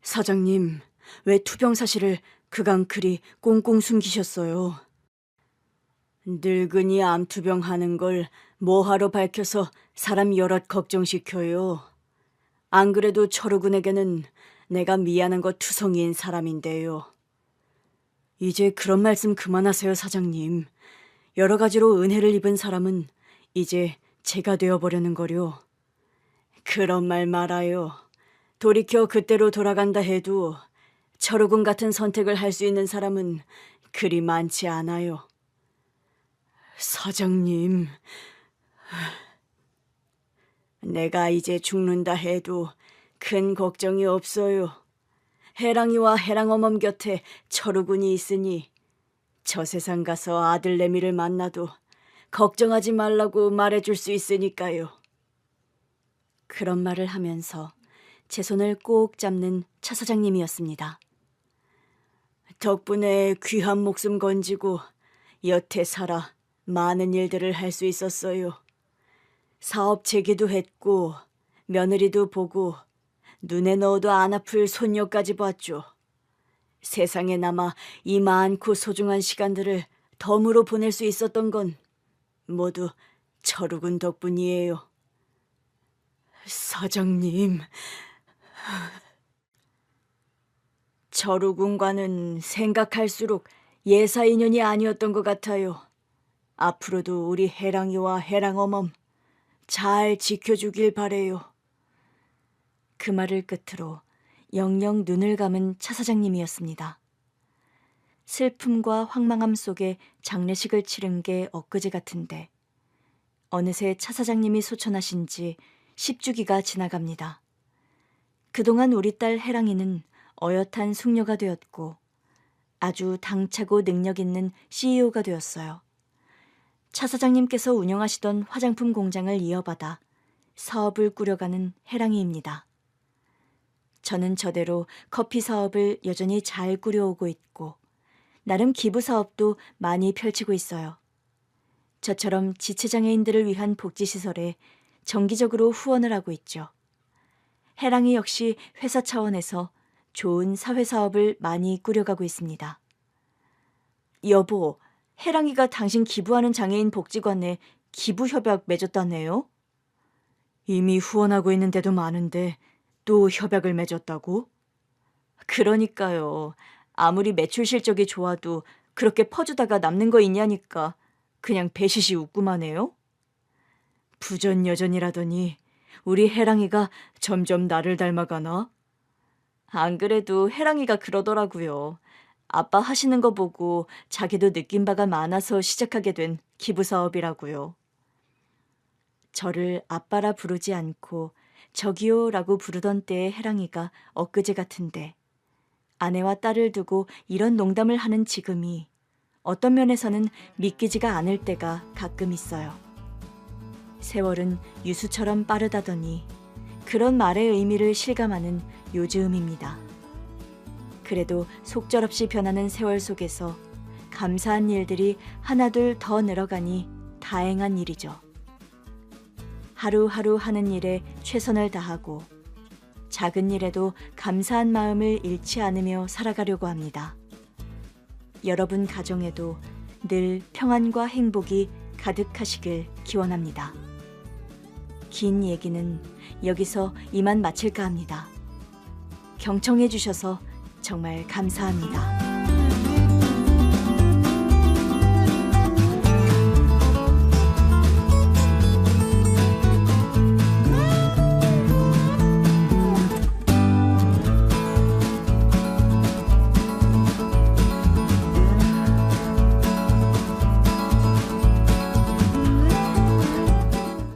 사장님, 왜 투병 사실을 그간 그리 꽁꽁 숨기셨어요? 늙은이 암 투병하는 걸 뭐하러 밝혀서 사람 여럿 걱정시켜요. 안 그래도 철우군에게는 내가 미안한 거 투성이인 사람인데요. 이제 그런 말씀 그만하세요, 사장님. 여러 가지로 은혜를 입은 사람은 이제 제가 되어버리는 거려. 그런 말 말아요. 돌이켜 그때로 돌아간다 해도 철우군 같은 선택을 할 수 있는 사람은 그리 많지 않아요. 사장님, 내가 이제 죽는다 해도 큰 걱정이 없어요. 해랑이와 해랑어멈 곁에 철우군이 있으니 저 세상 가서 아들내미를 만나도 걱정하지 말라고 말해줄 수 있으니까요. 그런 말을 하면서 제 손을 꼭 잡는 차 사장님이었습니다. 덕분에 귀한 목숨 건지고 여태 살아 많은 일들을 할 수 있었어요. 사업 재개도 했고 며느리도 보고 눈에 넣어도 안 아플 손녀까지 봤죠. 세상에 남아 이 많고 소중한 시간들을 덤으로 보낼 수 있었던 건 모두 철욱은 덕분이에요. 사장님, 철욱군과는 생각할수록 예사 인연이 아니었던 것 같아요. 앞으로도 우리 해랑이와 해랑어멈 잘 지켜주길 바래요. 그 말을 끝으로 영영 눈을 감은 차 사장님이었습니다. 슬픔과 황망함 속에 장례식을 치른 게 엊그제 같은데 어느새 차 사장님이 소천하신 지 10주기가 지나갑니다. 그동안 우리 딸 해랑이는 어엿한 숙녀가 되었고 아주 당차고 능력 있는 CEO가 되었어요. 차 사장님께서 운영하시던 화장품 공장을 이어받아 사업을 꾸려가는 해랑이입니다. 저는 저대로 커피 사업을 여전히 잘 꾸려오고 있고 나름 기부 사업도 많이 펼치고 있어요. 저처럼 지체장애인들을 위한 복지시설에 정기적으로 후원을 하고 있죠. 해랑이 역시 회사 차원에서 좋은 사회사업을 많이 꾸려가고 있습니다. 여보, 해랑이가 당신 기부하는 장애인 복지관에 기부협약 맺었다네요? 이미 후원하고 있는 데도 많은데 또 협약을 맺었다고? 그러니까요. 아무리 매출 실적이 좋아도 그렇게 퍼주다가 남는 거 있냐니까 그냥 배시시 웃고만 해요? 부전여전이라더니 우리 해랑이가 점점 나를 닮아가나? 안 그래도 해랑이가 그러더라고요. 아빠 하시는 거 보고 자기도 느낀 바가 많아서 시작하게 된 기부사업이라고요. 저를 아빠라 부르지 않고 저기요라고 부르던 때의 해랑이가 엊그제 같은데 아내와 딸을 두고 이런 농담을 하는 지금이 어떤 면에서는 믿기지가 않을 때가 가끔 있어요. 세월은 유수처럼 빠르다더니 그런 말의 의미를 실감하는 요즘입니다. 그래도 속절없이 변하는 세월 속에서 감사한 일들이 하나둘 더 늘어가니 다행한 일이죠. 하루하루 하는 일에 최선을 다하고 작은 일에도 감사한 마음을 잃지 않으며 살아가려고 합니다. 여러분 가정에도 늘 평안과 행복이 가득하시길 기원합니다. 긴 얘기는 여기서 이만 마칠까 합니다. 경청해 주셔서 정말 감사합니다.